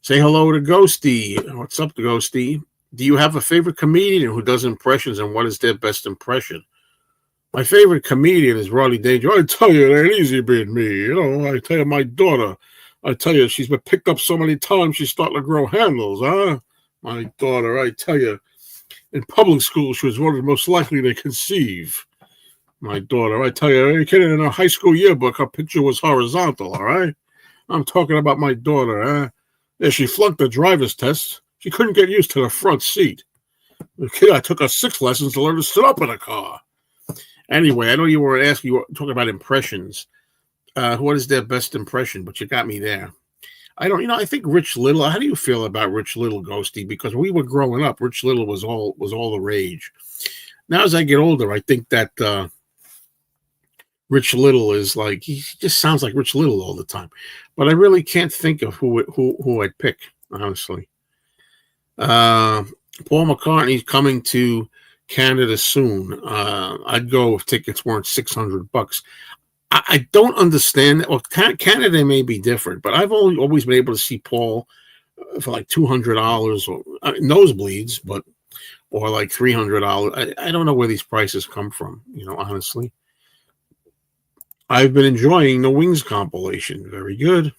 Say hello to Ghosty. What's up, Ghosty? Do you have a favorite comedian who does impressions, and what is their best impression? My favorite comedian is Rodney Danger. I tell you, it ain't easy being me. I tell you, my daughter, she's been picked up so many times, she's starting to grow handles, huh? My daughter, I tell you, in public school, she was voted most likely to conceive. My daughter, I tell you, kid, in her high school yearbook, her picture was horizontal, all right? I'm talking about my daughter, huh? Yeah, she flunked the driver's test. She couldn't get used to the front seat. The kid, I took her 6 lessons to learn to sit up in a car. Anyway, I know you were talking about impressions. What is their best impression? But you got me there. I think Rich Little. How do you feel about Rich Little, Ghosty? Because we were growing up, Rich Little was all the rage. Now, as I get older, I think that Rich Little is like, he just sounds like Rich Little all the time. But I really can't think of who I'd pick, honestly. Paul McCartney's coming to Canada soon. I'd go if tickets weren't $600. I don't understand. Well, Canada may be different, but I've always been able to see Paul for like $200 or nosebleeds, or like $300. I don't know where these prices come from, honestly. I've been enjoying the Wings compilation. Very good.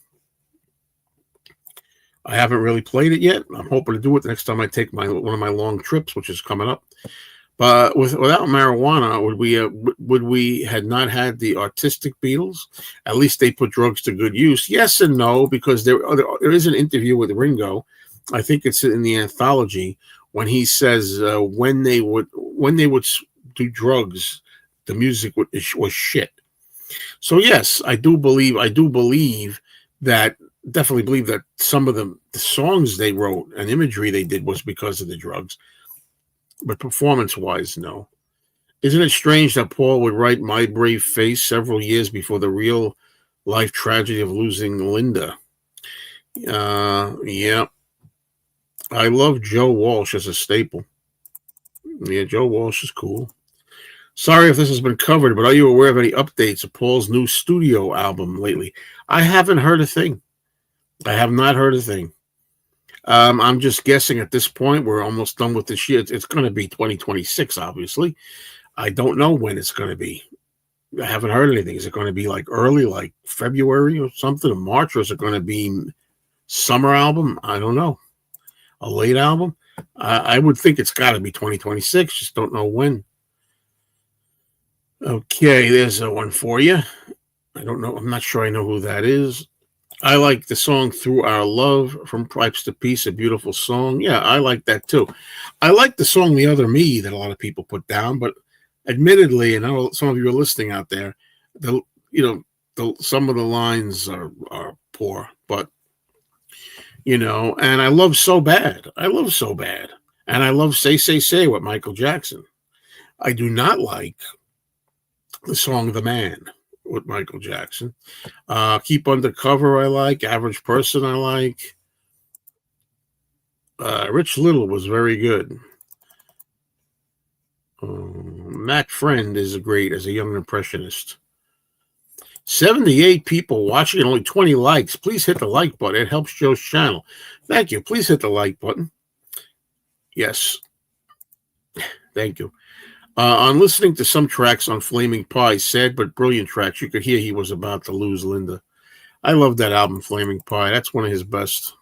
I haven't really played it yet. I'm hoping to do it the next time I take one of my long trips, which is coming up. But without marijuana, would we had not had the artistic Beatles? At least they put drugs to good use. Yes and no, because there is an interview with Ringo. I think it's in the anthology when he says when they would do drugs, the music was shit. So yes, I definitely believe that some of the songs they wrote and imagery they did was because of the drugs. But performance-wise, no. Isn't it strange that Paul would write My Brave Face several years before the real-life tragedy of losing Linda? Yeah. I love Joe Walsh as a staple. Yeah, Joe Walsh is cool. Sorry if this has been covered, but are you aware of any updates of Paul's new studio album lately? I haven't heard a thing. I have not heard a thing. I'm just guessing at this point. We're almost done with this year. It's going to be 2026, obviously. I don't know when it's going to be. I haven't heard anything. Is it going to be like early, like February or something, or March, or is it going to be summer album? I don't know. A late album? I would think it's got to be 2026. Just don't know when. Okay, there's one for you. I don't know. I'm not sure I know who that is. I like the song Through Our Love from Pipes to Peace, a beautiful song. Yeah, I like that too. I like the song The Other Me that a lot of people put down, but admittedly, and I know some of you are listening out there, some of the lines are poor, but and I love So Bad. I love So Bad. And I love Say, Say, Say with Michael Jackson. I do not like the song The Man with Michael Jackson. Keep Undercover I like. Average Person I like. Rich Little was very good. Mac Friend is great as a young impressionist. 78 people watching and only 20 likes. Please hit the like button. It helps Joe's channel. Thank you. Please hit the like button. Yes. Thank you. On listening to some tracks on Flaming Pie, sad but brilliant tracks, you could hear he was about to lose Linda. I love that album, Flaming Pie. That's one of his best.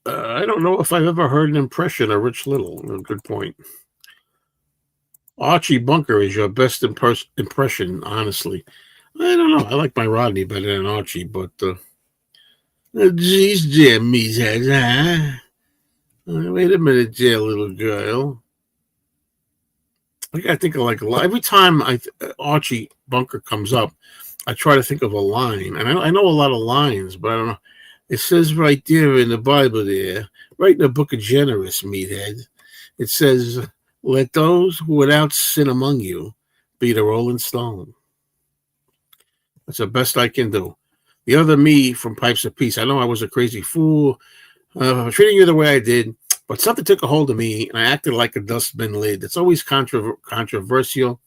I don't know if I've ever heard an impression of Rich Little. Good point. Archie Bunker is your best impression, honestly. I don't know. I like my Rodney better than Archie, but geez, Jimmy's head, huh? Wait a minute there, little girl. I think of like every time Archie Bunker comes up, I try to think of a line, and I know a lot of lines, but I don't know. It says right there in the Bible, there, right in the Book of Genesis, meathead, it says, "Let those who without sin among you be the Rolling Stone." That's the best I can do. The Other Me from Pipes of Peace. I know I was a crazy fool. Treating you the way I did, but something took a hold of me, and I acted like a dustbin lid. It's always controversial.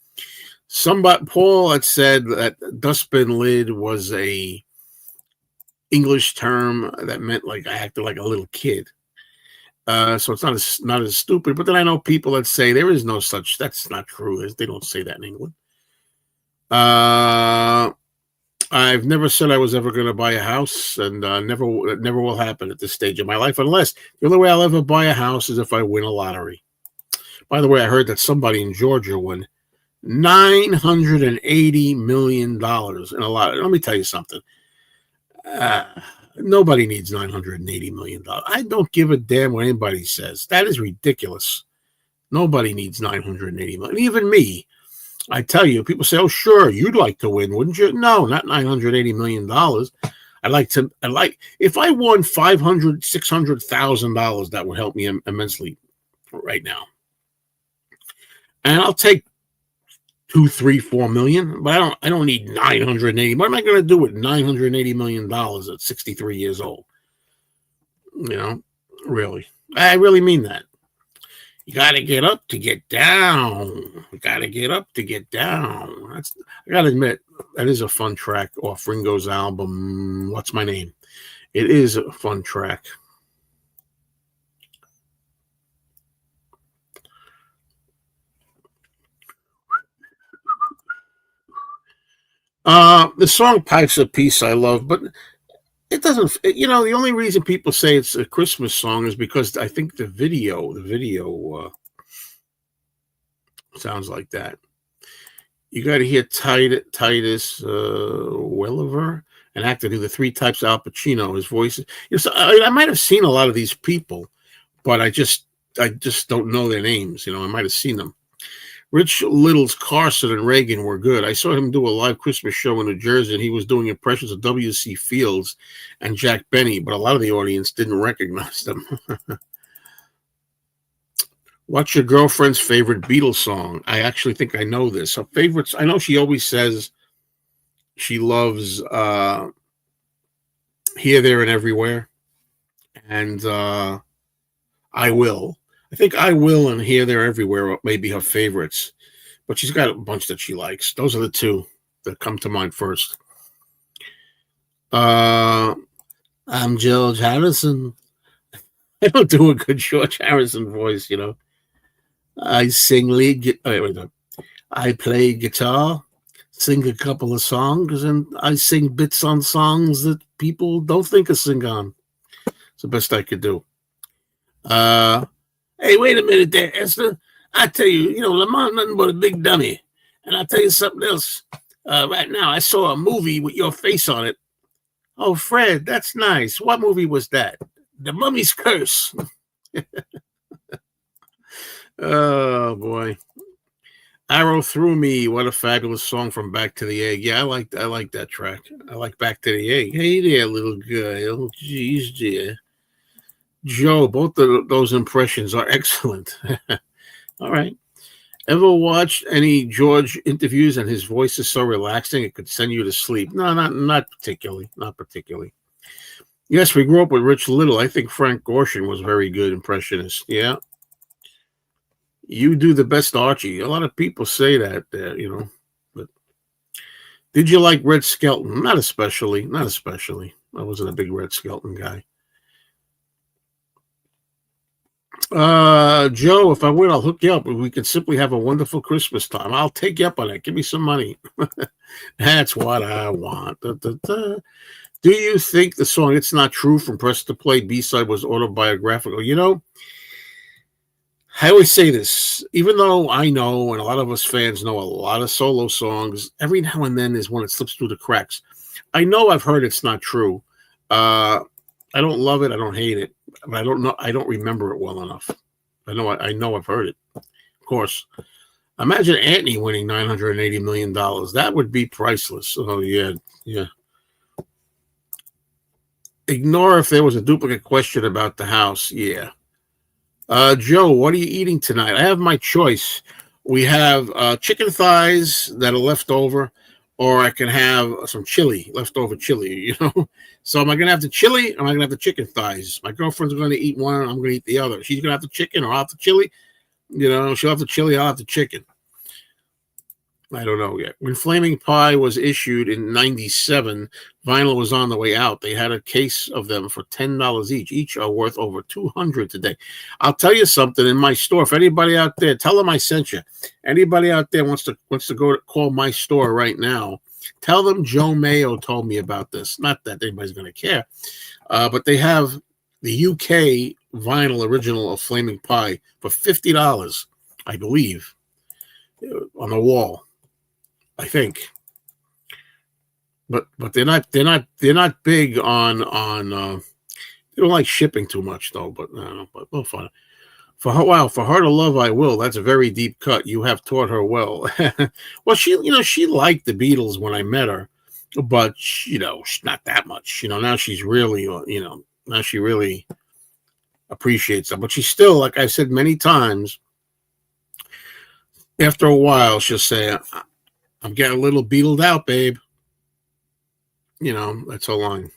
Paul had said that dustbin lid was a English term that meant like I acted like a little kid. So it's not as stupid. But then I know people that say there is no such. That's not true. They don't say that in England. I've never said I was ever going to buy a house, and never will happen at this stage of my life, unless the only way I'll ever buy a house is if I win a lottery. By the way, I heard that somebody in Georgia won $980 million in a lottery. Let me tell you something. Nobody needs $980 million. I don't give a damn what anybody says. That is ridiculous. Nobody needs $980 million. Even me. I tell you, people say, "Oh, sure, you'd like to win, wouldn't you?" No, not $980 million. If I won $500,000, $600,000, that would help me immensely right now. And I'll take 2, 3, 4 million, but I don't need 980. What am I going to do with $980 million at 63 years old? You know, really. I really mean that. You got to get up to get down. You got to get up to get down. I got to admit, that is a fun track off Ringo's album, What's My Name? It is a fun track. The song Pipes of Peace I love, but it doesn't, the only reason people say it's a Christmas song is because I think the video sounds like that. You got to hear Titus Welliver, an actor who the 3 types of Al Pacino, his voice. I might have seen a lot of these people, but I just don't know their names. I might have seen them. Rich Little's Carson and Reagan were good. I saw him do a live Christmas show in New Jersey, and he was doing impressions of W.C. Fields and Jack Benny, but a lot of the audience didn't recognize them. What's your girlfriend's favorite Beatles song? I actually think I know this. Her favorites, I know she always says she loves Here, There, and Everywhere, and I Will. I think I Will and Here, There, Everywhere may be her favorites, but she's got a bunch that she likes. Those are the 2 that come to mind first. I'm George Harrison. I don't do a good George Harrison voice, I sing lead. I play guitar, sing a couple of songs, and I sing bits on songs that people don't think I sing on. It's the best I could do. Hey, wait a minute there, Esther. I tell you, Lamont nothing but a big dummy. And I'll tell you something else. Right now, I saw a movie with your face on it. Oh, Fred, that's nice. What movie was that? The Mummy's Curse. Oh, boy. Arrow Through Me. What a fabulous song from Back to the Egg. Yeah, I like that track. I like Back to the Egg. Hey there, little girl. Jeez, dear. Joe, both of those impressions are excellent. All right. Ever watched any George interviews and his voice is so relaxing it could send you to sleep? No, not particularly. Not particularly. Yes, we grew up with Rich Little. I think Frank Gorshin was a very good impressionist. Yeah. You do the best Archie. A lot of people say that, But did you like Red Skelton? Not especially. Not especially. I wasn't a big Red Skelton guy. Joe, if I win, I'll hook you up. We can simply have a wonderful Christmas time. I'll take you up on that. Give me some money. That's what I want. Da, da, da. Do you think the song It's Not True from Press to Play B-side was autobiographical? I always say this, even though I know, and a lot of us fans know a lot of solo songs, every now and then is when it slips through the cracks. I know I've heard It's Not True. I don't love it. I don't hate it. But I don't know. I don't remember it well enough. I know I've heard it. Of course. Imagine Anthony winning $980 million. That would be priceless. Oh, yeah. Yeah. Ignore if there was a duplicate question about the house. Yeah. Joe, what are you eating tonight? I have my choice. We have chicken thighs that are left over, or I can have some chili, leftover chili, So am I going to have the chili, or am I going to have the chicken thighs? My girlfriend's going to eat one, and I'm going to eat the other. She's going to have the chicken, or I'll have the chili. She'll have the chili, I'll have the chicken. I don't know yet. When Flaming Pie was issued in 97, vinyl was on the way out. They had a case of them for $10 each. Each are worth over $200 today. I'll tell you something in my store. If anybody out there, tell them I sent you. Anybody out there wants to call my store right now, Tell them Joe Mayo told me about this. Not that anybody's going to care, but they have the UK vinyl original of Flaming Pie for $50, I believe, on the wall. I think, but they're not big on they don't like shipping too much though. But we'll find it. For her to love I will. That's a very deep cut. You have taught her well. Well, she liked the Beatles when I met her, but not that much. Now she's really, now she really appreciates them. But she's still, like I said many times, after a while, she'll say, "I'm getting a little Beatled out, babe." That's her line.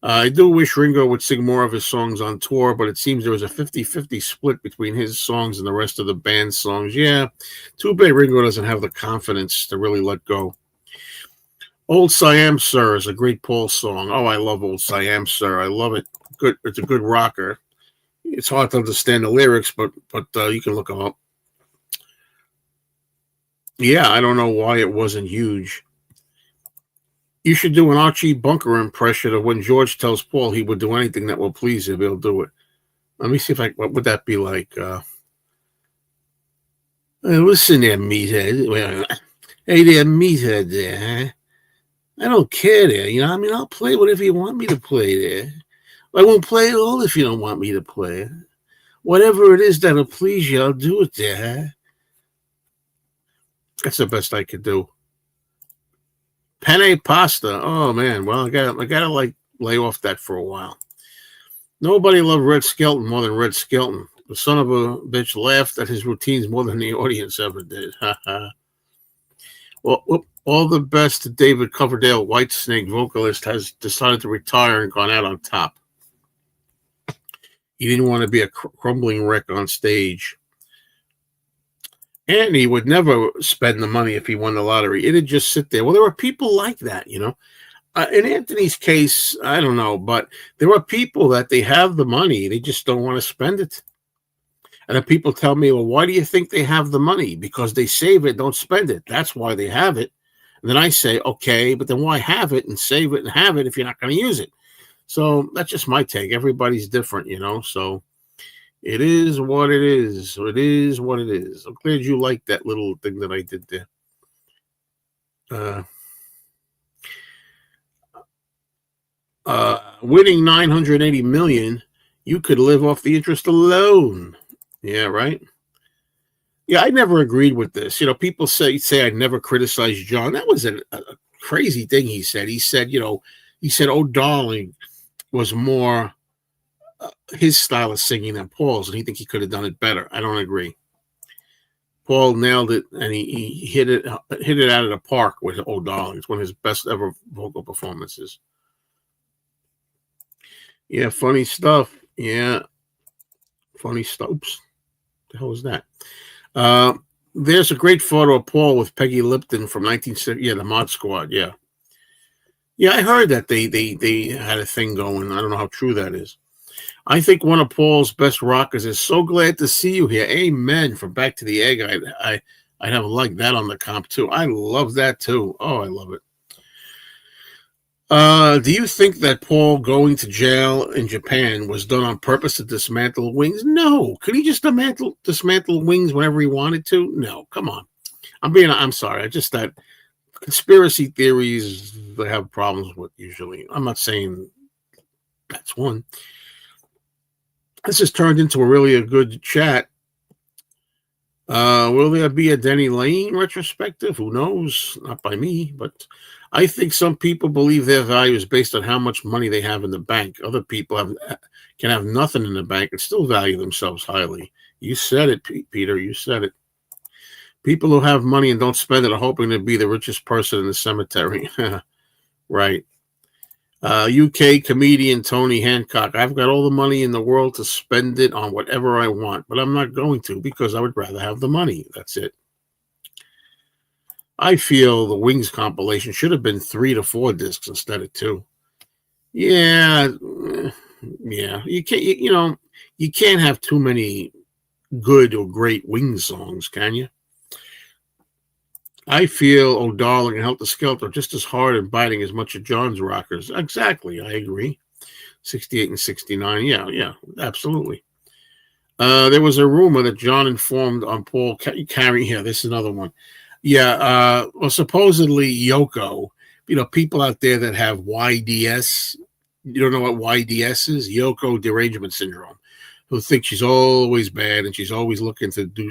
I do wish Ringo would sing more of his songs on tour, but it seems there was a 50-50 split between his songs and the rest of the band's songs. Yeah, too bad Ringo doesn't have the confidence to really let go. Old Siam Sir is a great Paul song. Oh, I love Old Siam Sir. I love it. Good. It's a good rocker. It's hard to understand the lyrics, but you can look them up. Yeah, I don't know why it wasn't huge. You should do an Archie Bunker impression of when George tells Paul he would do anything that will please him. He'll do it. Let me see what would that be like? Listen there, meathead. Hey there, meathead there, huh? I don't care there. I'll play whatever you want me to play there. I won't play at all if you don't want me to play. Whatever it is that'll please you, I'll do it there, huh? That's the best I could do. Penne pasta. Oh man. Well, I gotta lay off that for a while. Nobody loved Red Skelton more than Red Skelton. The son of a bitch laughed at his routines more than the audience ever did. Well, all the best to David Coverdale, Whitesnake vocalist, has decided to retire and gone out on top. He didn't want to be a crumbling wreck on stage. And he would never spend the money if he won the lottery. It'd just sit there. Well, there are people like that, in Anthony's case, I don't know, but there are people that they have the money. They just don't want to spend it. And then people tell me, well, why do you think they have the money? Because they save it, don't spend it. That's why they have it. And then I say, okay, but then why have it and save it and have it if you're not going to use it? So that's just my take. Everybody's different, so it is what it is. It is what it is. I'm glad you liked that little thing that I did there. Winning $980 million, you could live off the interest alone. Yeah, right. Yeah, I never agreed with this. People say I'd never criticized John. That was a crazy thing he said. He said, "Oh, darling," was more his style of singing than Paul's, and he think he could have done it better. I don't agree. Paul nailed it, and he hit it out of the park with "Oh, darling." It's one of his best ever vocal performances. Yeah, funny stuff. Yeah, funny stuff. Oops, what the hell was that? There's a great photo of Paul with Peggy Lipton from 1960. Yeah, the Mod Squad. Yeah, I heard that they had a thing going. I don't know how true that is. I think one of Paul's best rockers is "So Glad to See You Here." Amen. From Back to the Egg. I'd have liked that on the comp too. I love that too. Oh, I love it. Do you think that Paul going to jail in Japan was done on purpose to dismantle Wings? No. Could he just dismantle Wings whenever he wanted to? No. Come on. I'm sorry. I just that conspiracy theories they have problems with usually. I'm not saying that's one. This has turned into a good chat. Will there be a Denny Lane retrospective? Who knows? Not by me, but I think some people believe their value is based on how much money they have in the bank. Other people can have nothing in the bank and still value themselves highly. You said it, Peter. You said it. People who have money and don't spend it are hoping to be the richest person in the cemetery. Right. UK comedian Tony Hancock. I've got all the money in the world to spend it on whatever I want, but I'm not going to because I would rather have the money. That's it. I feel the Wings compilation should have been 3 to 4 discs instead of 2. Yeah. You can't. You can't have too many good or great Wings songs, can you? I feel O'Darling and Helter Skelter just as hard and biting as much of John's rockers. Exactly, I agree. 68 and 69. Yeah, absolutely. There was a rumor that John informed on Paul Carey. Here, this is another one. Yeah, well, supposedly Yoko, people out there that have YDS, you don't know what YDS is? Yoko derangement syndrome, who think she's always bad and she's always looking to do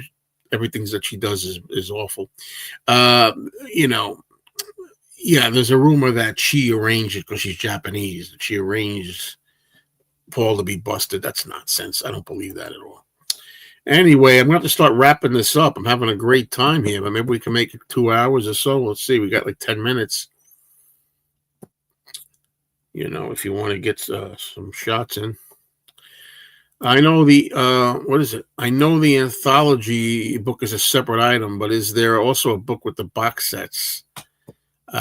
everything that she does is awful. Yeah, there's a rumor that she arranged it because she's Japanese. She arranged Paul to be busted. That's nonsense. I don't believe that at all. Anyway, I'm going to have to start wrapping this up. I'm having a great time here, but maybe we can make it 2 hours or so. Let's see. We got like 10 minutes. If you want to get some shots in. I know what is it? I know the anthology book is a separate item, but is there also a book with the box sets? I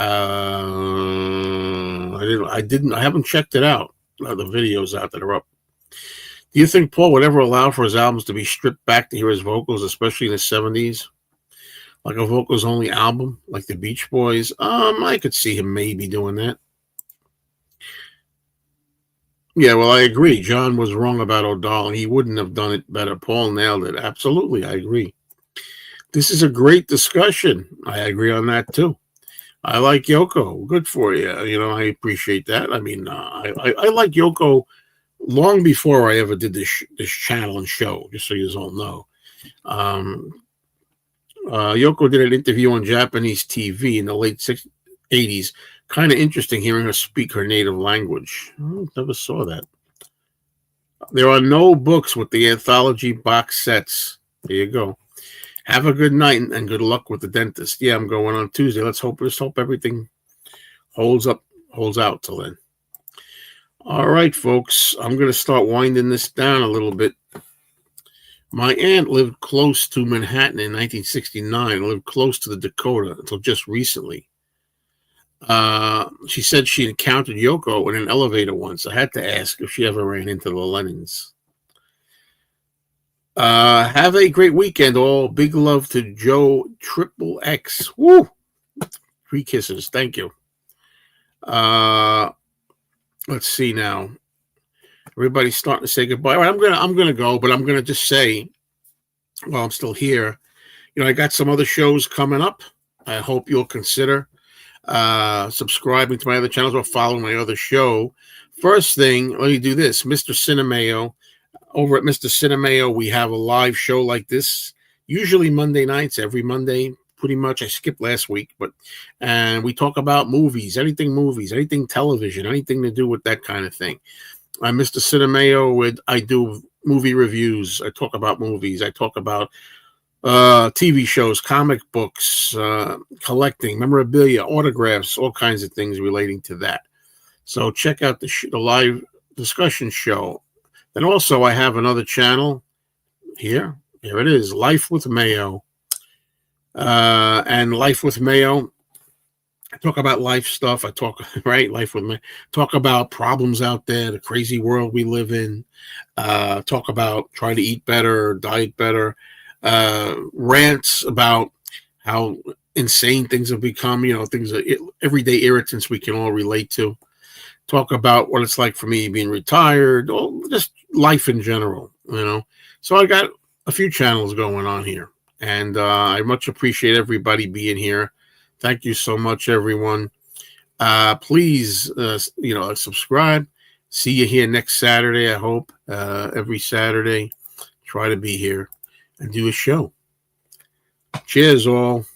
haven't checked it out. The videos out that are up. Do you think Paul would ever allow for his albums to be stripped back to hear his vocals, especially in the 70s? Like a vocals only album, like the Beach Boys? I could see him maybe doing that. Yeah, well, I agree. John was wrong about O'Donnell. He wouldn't have done it better. Paul nailed it. Absolutely, I agree. This is a great discussion. I agree on that, too. I like Yoko. Good for you. I appreciate that. I mean, I like Yoko long before I ever did this channel and show, just so you all know. Yoko did an interview on Japanese TV in the late 80s. Kind of interesting hearing her speak her native language. I never saw that. There are no books with the anthology box sets. There you go. Have a good night and good luck with the dentist. Yeah, I'm going on Tuesday. Let's hope everything holds out till then. All right, folks. I'm going to start winding this down a little bit. My aunt lived close to Manhattan in 1969. Lived close to the Dakota until just recently. She said she encountered Yoko in an elevator once. I had to ask if she ever ran into the Lennons. Have a great weekend, all. Big love to Joe Triple X. Woo! 3 kisses. Thank you. Let's see now. Everybody's starting to say goodbye. All right, I'm gonna go, but I'm gonna just say, while I'm still here, I got some other shows coming up. I hope you'll consider subscribing to my other channels or following my other show. First thing, let me do this. Mr. Cinemayo. Over at Mr. Cinemayo, we have a live show like this, usually Monday nights, every Monday, pretty much. I skipped last week, and we talk about movies, anything television, anything to do with that kind of thing. I'm Mr. Cinemayo. I do movie reviews. I talk about movies. I talk about TV shows, comic books, collecting, memorabilia, autographs, all kinds of things relating to that. So check out the live discussion show. And also, I have another channel here. Here it is, Life with Mayo. And Life with Mayo, I talk about life stuff. I talk, Life with Mayo. Talk about problems out there, the crazy world we live in. Talk about trying to eat better, diet better. Rants about how insane things have become, things that everyday irritants we can all relate to. Talk about what it's like for me being retired, or just life in general, So I got a few channels going on here, and I much appreciate everybody being here. Thank you so much, everyone. Please, subscribe. See you here next Saturday, I hope. Every Saturday, try to be here and do a show. Cheers, all.